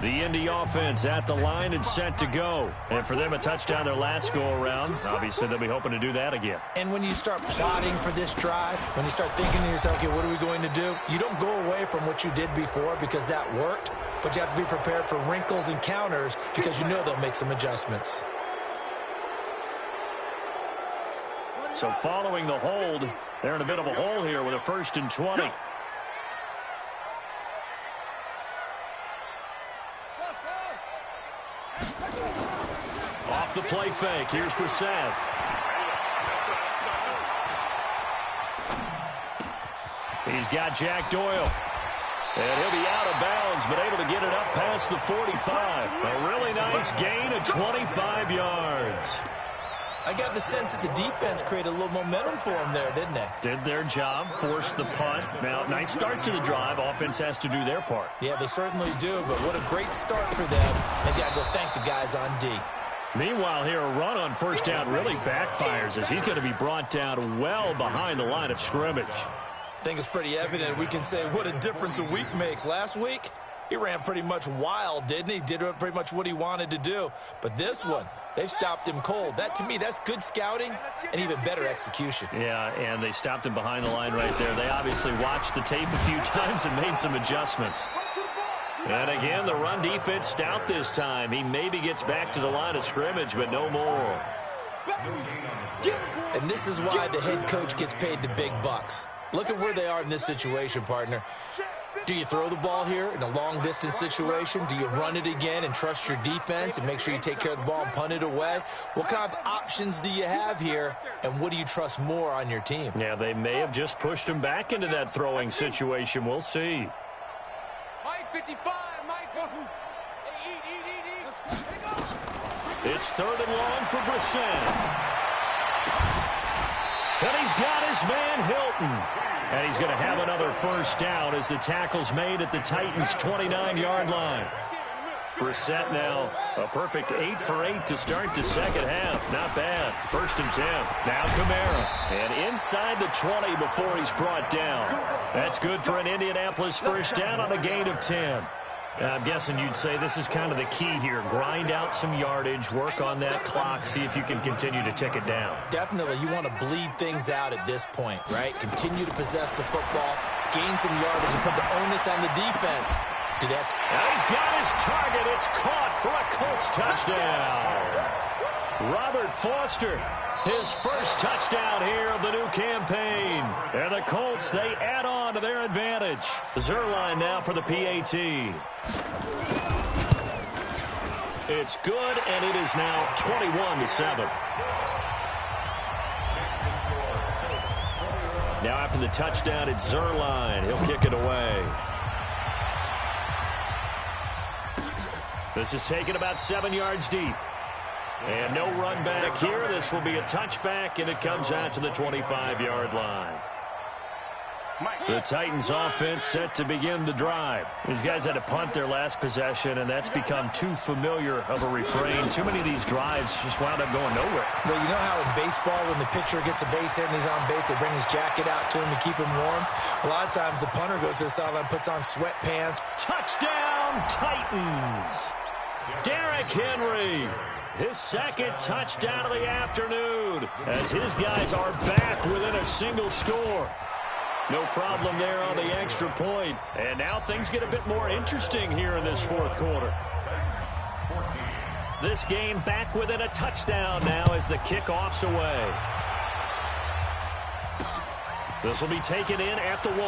Speaker 5: The Indy offense at the line and set to go. And for them, a touchdown their last go-around. Obviously, they'll be hoping to do that again.
Speaker 8: And when you start plotting for this drive, when you start thinking to yourself, okay, what are we going to do? You don't go away from what you did before because that worked, but you have to be prepared for wrinkles and counters because you know they'll make some adjustments.
Speaker 5: So following the hold, they're in a bit of a hole here with a 1st and 20. Off the play fake. Here's Brissett. He's got Jack Doyle. And he'll be out of bounds, but able to get it up past the 45. A really nice gain of 25 yards.
Speaker 8: I got the sense that the defense created a little momentum for them there, didn't they?
Speaker 5: Did their job, forced the punt. Now, nice start to the drive. Offense has to do their part.
Speaker 8: Yeah, they certainly do, but what a great start for them. They got to go thank the guys on D.
Speaker 5: Meanwhile, here, a run on first down really backfires as he's going to be brought down well behind the line of scrimmage.
Speaker 8: I think it's pretty evident. We can say what a difference a week makes. Last week, he ran pretty much wild, didn't he? Did pretty much what he wanted to do. But this one, they've stopped him cold. That, to me, that's good scouting and even better execution.
Speaker 5: Yeah, and they stopped him behind the line right there. They obviously watched the tape a few times and made some adjustments. And again, the run defense stout this time. He maybe gets back to the line of scrimmage, but no more.
Speaker 8: And this is why the head coach gets paid the big bucks. Look at where they are in this situation, partner. Do you throw the ball here in a long-distance situation? Do you run it again and trust your defense and make sure you take care of the ball and punt it away? What kind of options do you have here, and what do you trust more on your team?
Speaker 5: Yeah, they may have just pushed him back into that throwing situation. We'll see.
Speaker 7: Mike 55, Mike.
Speaker 5: It's 3rd and long for Brissett. And he's got his man Hilton. And he's going to have another first down as the tackle's made at the Titans' 29-yard line. Brissett now a perfect 8 for 8 to start the second half. Not bad. 1st and 10. Now Kamara. And inside the 20 before he's brought down. That's good for an Indianapolis first down on a gain of 10. I'm guessing you'd say this is kind of the key here. Grind out some yardage, work on that clock, see if you can continue to tick it down.
Speaker 8: Definitely. You want to bleed things out at this point, right? Continue to possess the football, gain some yardage, and put the onus on the defense. Do that.
Speaker 5: And he's got his target. It's caught for a Colts touchdown. Robert Foster, his first touchdown here of the new campaign. And the Colts, they add on to their advantage. Zerline now for the PAT. It's good, and it is now 21-7. Now after the touchdown, it's Zerline. He'll kick it away. This is taken about 7 yards deep. And no run back here. This will be a touchback, and it comes out to the 25-yard line. The Titans offense set to begin the drive. These guys had to punt their last possession, and that's become too familiar of a refrain. Too many of these drives just wound up going nowhere.
Speaker 8: Well, you know how in baseball when the pitcher gets a base hit and he's on base, they bring his jacket out to him to keep him warm? A lot of times the punter goes to the sideline, puts on sweatpants.
Speaker 5: Touchdown, Titans! Derrick Henry, his second touchdown of the afternoon, as his guys are back within a single score. No problem there on the extra point. And now things get a bit more interesting here in this fourth quarter. This game back within a touchdown now as the kickoff's away. This will be taken in at the 1.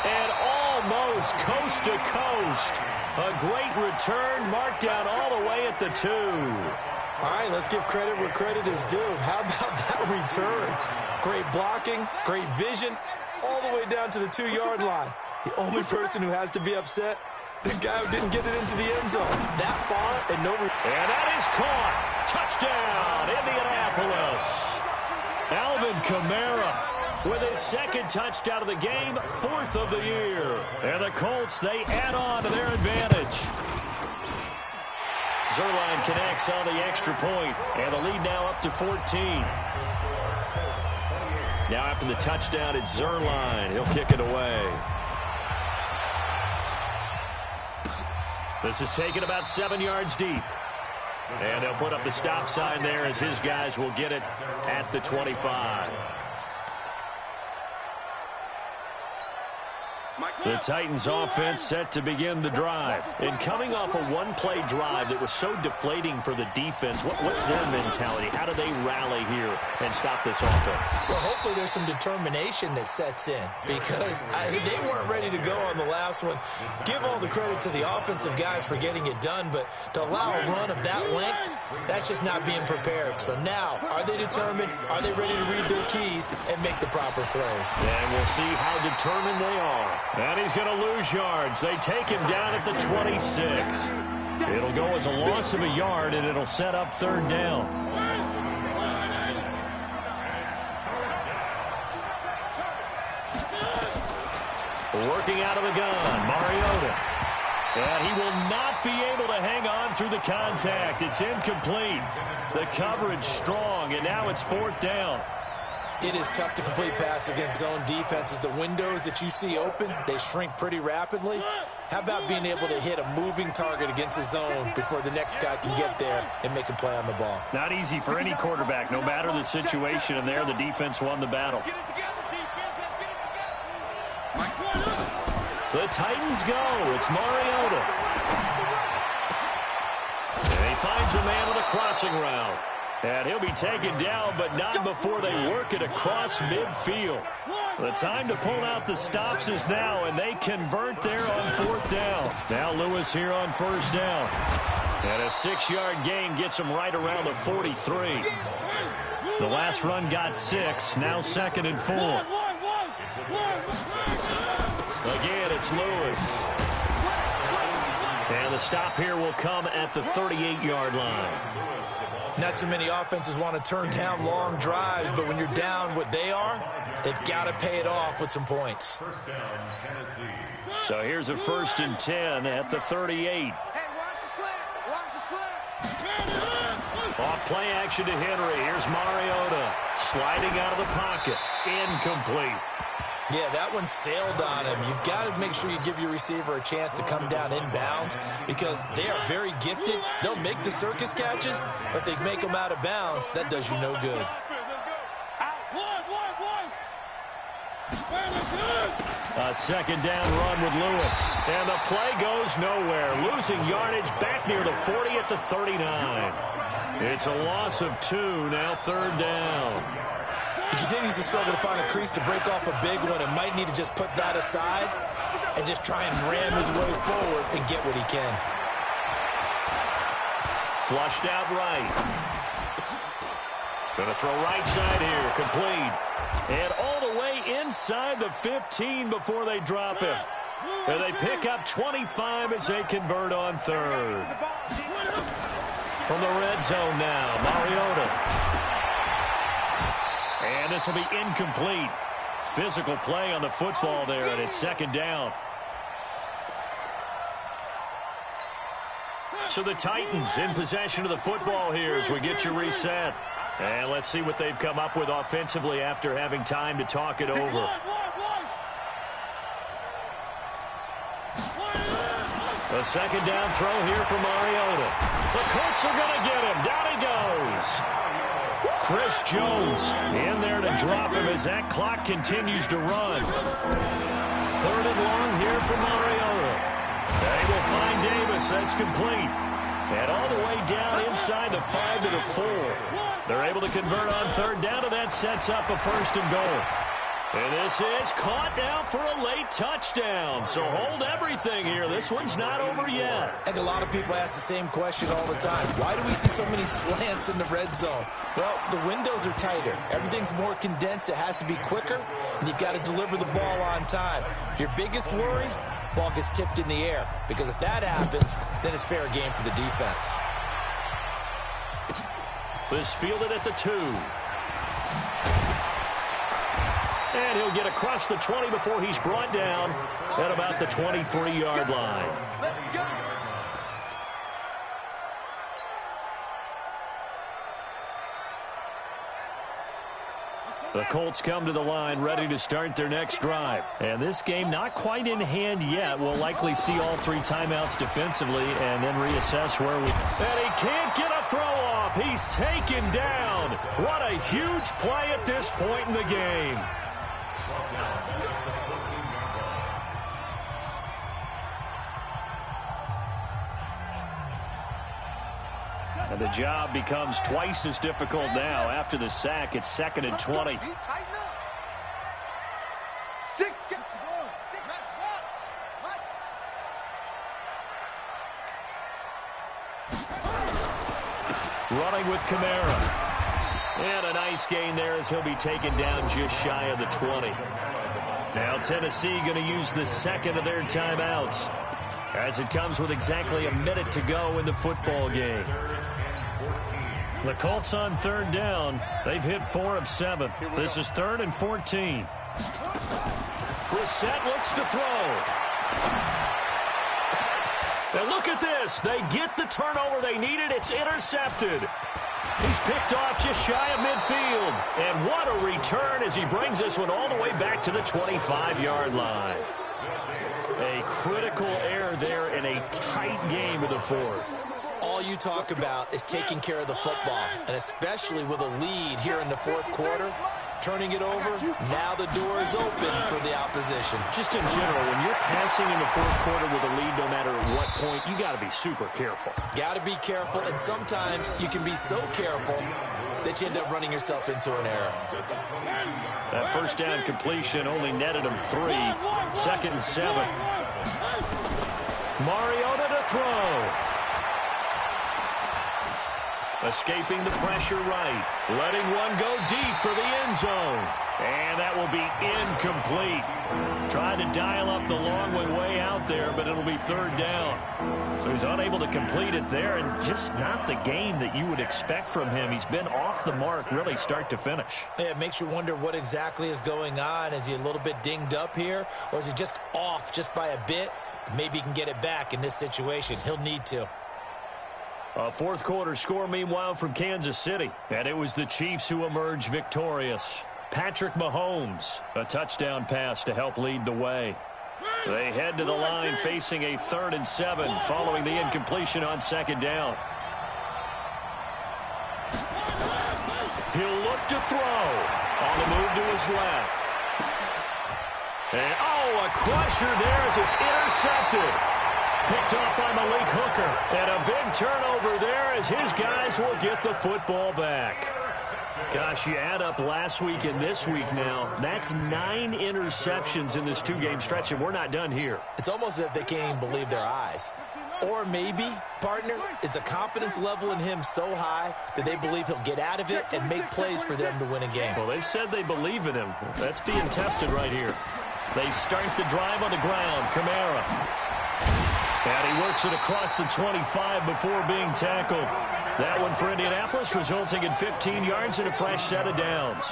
Speaker 5: And almost coast to coast. A great return, marked down all the way at the 2.
Speaker 8: All right, let's give credit where credit is due. How about that return? Great blocking, great vision, all the way down to the 2-yard line. The only person who has to be upset, the guy who didn't get it into the end zone. That far and no...
Speaker 5: And that is caught. Touchdown, Indianapolis. Alvin Kamara with his 2nd touchdown of the game, 4th of the year. And the Colts, they add on to their advantage. Zerline connects on the extra point, and the lead now up to 14. Now after the touchdown, it's Zerline. He'll kick it away. This is taken about 7 yards deep. And they'll put up the stop sign there as his guys will get it at the 25. The Titans offense set to begin the drive. And coming off a one-play drive that was so deflating for the defense, what's their mentality? How do they rally here and stop this offense?
Speaker 8: Well, hopefully there's some determination that sets in because they weren't ready to go on the last one. Give all the credit to the offensive guys for getting it done, but to allow a run of that length, that's just not being prepared. So now, are they determined? Are they ready to read their keys and make the proper plays?
Speaker 5: And we'll see how determined they are. And he's going to lose yards. They take him down at the 26. It'll go as a loss of a yard, and it'll set up 3rd down. Working out of the gun, Mariota. And he will not be able to hang on through the contact. It's incomplete. The coverage strong, and now it's 4th down.
Speaker 8: It is tough to complete passes against zone defenses. The windows that you see open, they shrink pretty rapidly. How about being able to hit a moving target against a zone before the next guy can get there and make a play on the ball?
Speaker 5: Not easy for any quarterback, no matter the situation. And there, the defense won the battle. The Titans go. It's Mariota. And he finds a man with a crossing route. And he'll be taken down, but not before they work it across midfield. The time to pull out the stops is now, and they convert there on 4th down. Now Lewis here on 1st down. And a 6-yard gain gets him right around the 43. The last run got 6, now 2nd and 4. Again, it's Lewis. And the stop here will come at the 38-yard line.
Speaker 8: Not too many offenses want to turn down long drives, but when you're down what they are, they've got to pay it off with some points.
Speaker 6: First down, Tennessee.
Speaker 5: So here's a 1st and 10 at the 38.
Speaker 7: Hey, watch the slant. Watch the slant.
Speaker 5: Off play action to Henry. Here's Mariota sliding out of the pocket. Incomplete.
Speaker 8: Yeah, that one sailed on him. You've got to make sure you give your receiver a chance to come down inbounds because they are very gifted. They'll make the circus catches, but they make them out of bounds. That does you no good.
Speaker 5: A 2nd down run with Lewis. And the play goes nowhere. Losing yardage back near the 40 at the 39. It's a loss of 2, now 3rd down.
Speaker 8: He continues to struggle to find a crease to break off a big one and might need to just put that aside and just try and ram his way forward and get what he can.
Speaker 5: Flushed out right. Going to throw right side here. Complete. And all the way inside the 15 before they drop him. And they pick up 25 as they convert on 3rd. From the red zone now, Mariota. And this will be incomplete. Physical play on the football there, and it's 2nd down. So the Titans in possession of the football here as we get you reset. And let's see what they've come up with offensively after having time to talk it over. A 2nd down throw here for Mariota. The Colts are going to get him. Down he goes. Chris Jones in there to drop him as that clock continues to run. 3rd and long here for Mariota. They will find Davis. That's complete. And all the way down inside the 5 to the 4. They're able to convert on 3rd down, and that sets up a 1st and goal. And this is caught now for a late touchdown. So hold everything here. This one's not over yet.
Speaker 8: I think a lot of people ask the same question all the time. Why do we see so many slants in the red zone? Well, the windows are tighter. Everything's more condensed. It has to be quicker, and you've got to deliver the ball on time. Your biggest worry? Ball gets tipped in the air. Because if that happens, then it's fair game for the defense.
Speaker 5: This fielded at the 2. And he'll get across the 20 before he's brought down at about the 23-yard line.
Speaker 7: Let's go.
Speaker 5: The Colts come to the line ready to start their next drive. And this game not quite in hand yet. We'll likely see all 3 timeouts defensively and then reassess where we... And he can't get a throw off. He's taken down. What a huge play at this point in the game. And the job becomes twice as difficult now. After the sack, it's 2nd and 20. Running with Kamara. And a nice gain there as he'll be taken down just shy of the 20. Now Tennessee going to use the 2nd of their timeouts as it comes with exactly a minute to go in the football game. The Colts on 3rd down. They've hit 4 of 7. This is 3rd and 14. Brissett looks to throw. And look at this. They get the turnover they needed. It's intercepted. He's picked off just shy of midfield. And what a return as he brings this one all the way back to the 25-yard line. A critical error there in a tight game in the 4th.
Speaker 8: All you talk about is taking care of the football, and especially with a lead here in the 4th quarter, turning it over, now the door is open for the opposition.
Speaker 5: Just in general, when you're passing in the 4th quarter with a lead, no matter at what point, you got to be super careful.
Speaker 8: Got to be careful, and sometimes you can be so careful that you end up running yourself into an error.
Speaker 5: That 1st down completion only netted him 3. 2nd and 7. Mariota to throw. Escaping the pressure right. Letting one go deep for the end zone. And that will be incomplete. Trying to dial up the long one way out there, but it'll be 3rd down. So he's unable to complete it there, and just not the game that you would expect from him. He's been off the mark really start to finish.
Speaker 8: Yeah, it makes you wonder what exactly is going on. Is he a little bit dinged up here, or is he just off just by a bit? Maybe he can get it back in this situation. He'll need to.
Speaker 5: A 4th quarter score, meanwhile, from Kansas City. And it was the Chiefs who emerged victorious. Patrick Mahomes, a touchdown pass to help lead the way. They head to the line facing a 3rd and 7 following the incompletion on 2nd down. He'll look to throw on the move to his left. And, oh, a crusher there as it's intercepted. Picked off by Malik Hooker. And a big turnover there as his guys will get the football back. Gosh, you add up last week and this week now. That's 9 interceptions in this 2-game stretch, and we're not done here.
Speaker 8: It's almost as if they can't even believe their eyes. Or maybe, partner, is the confidence level in him so high that they believe he'll get out of it and make plays for them to win a game.
Speaker 5: Well, they've said they believe in him. That's being tested right here. They start the drive on the ground. Kamara. And he works it across the 25 before being tackled. That one for Indianapolis, resulting in 15 yards and a fresh set of downs.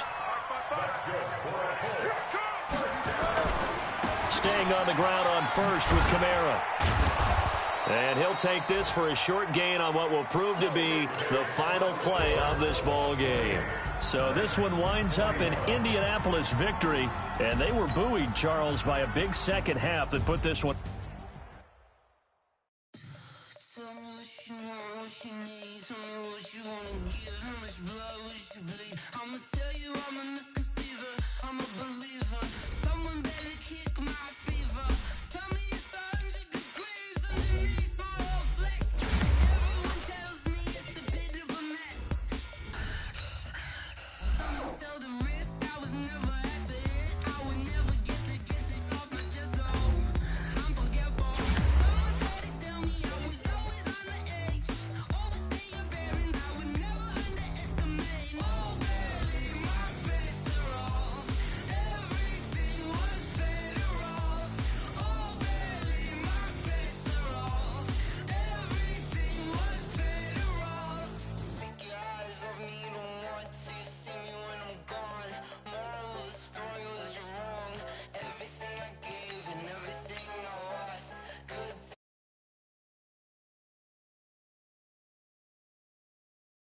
Speaker 5: Staying on the ground on 1st with Kamara. And he'll take this for a short gain on what will prove to be the final play of this ball game. So this one winds up an Indianapolis victory. And they were buoyed, Charles, by a big second half that put this one...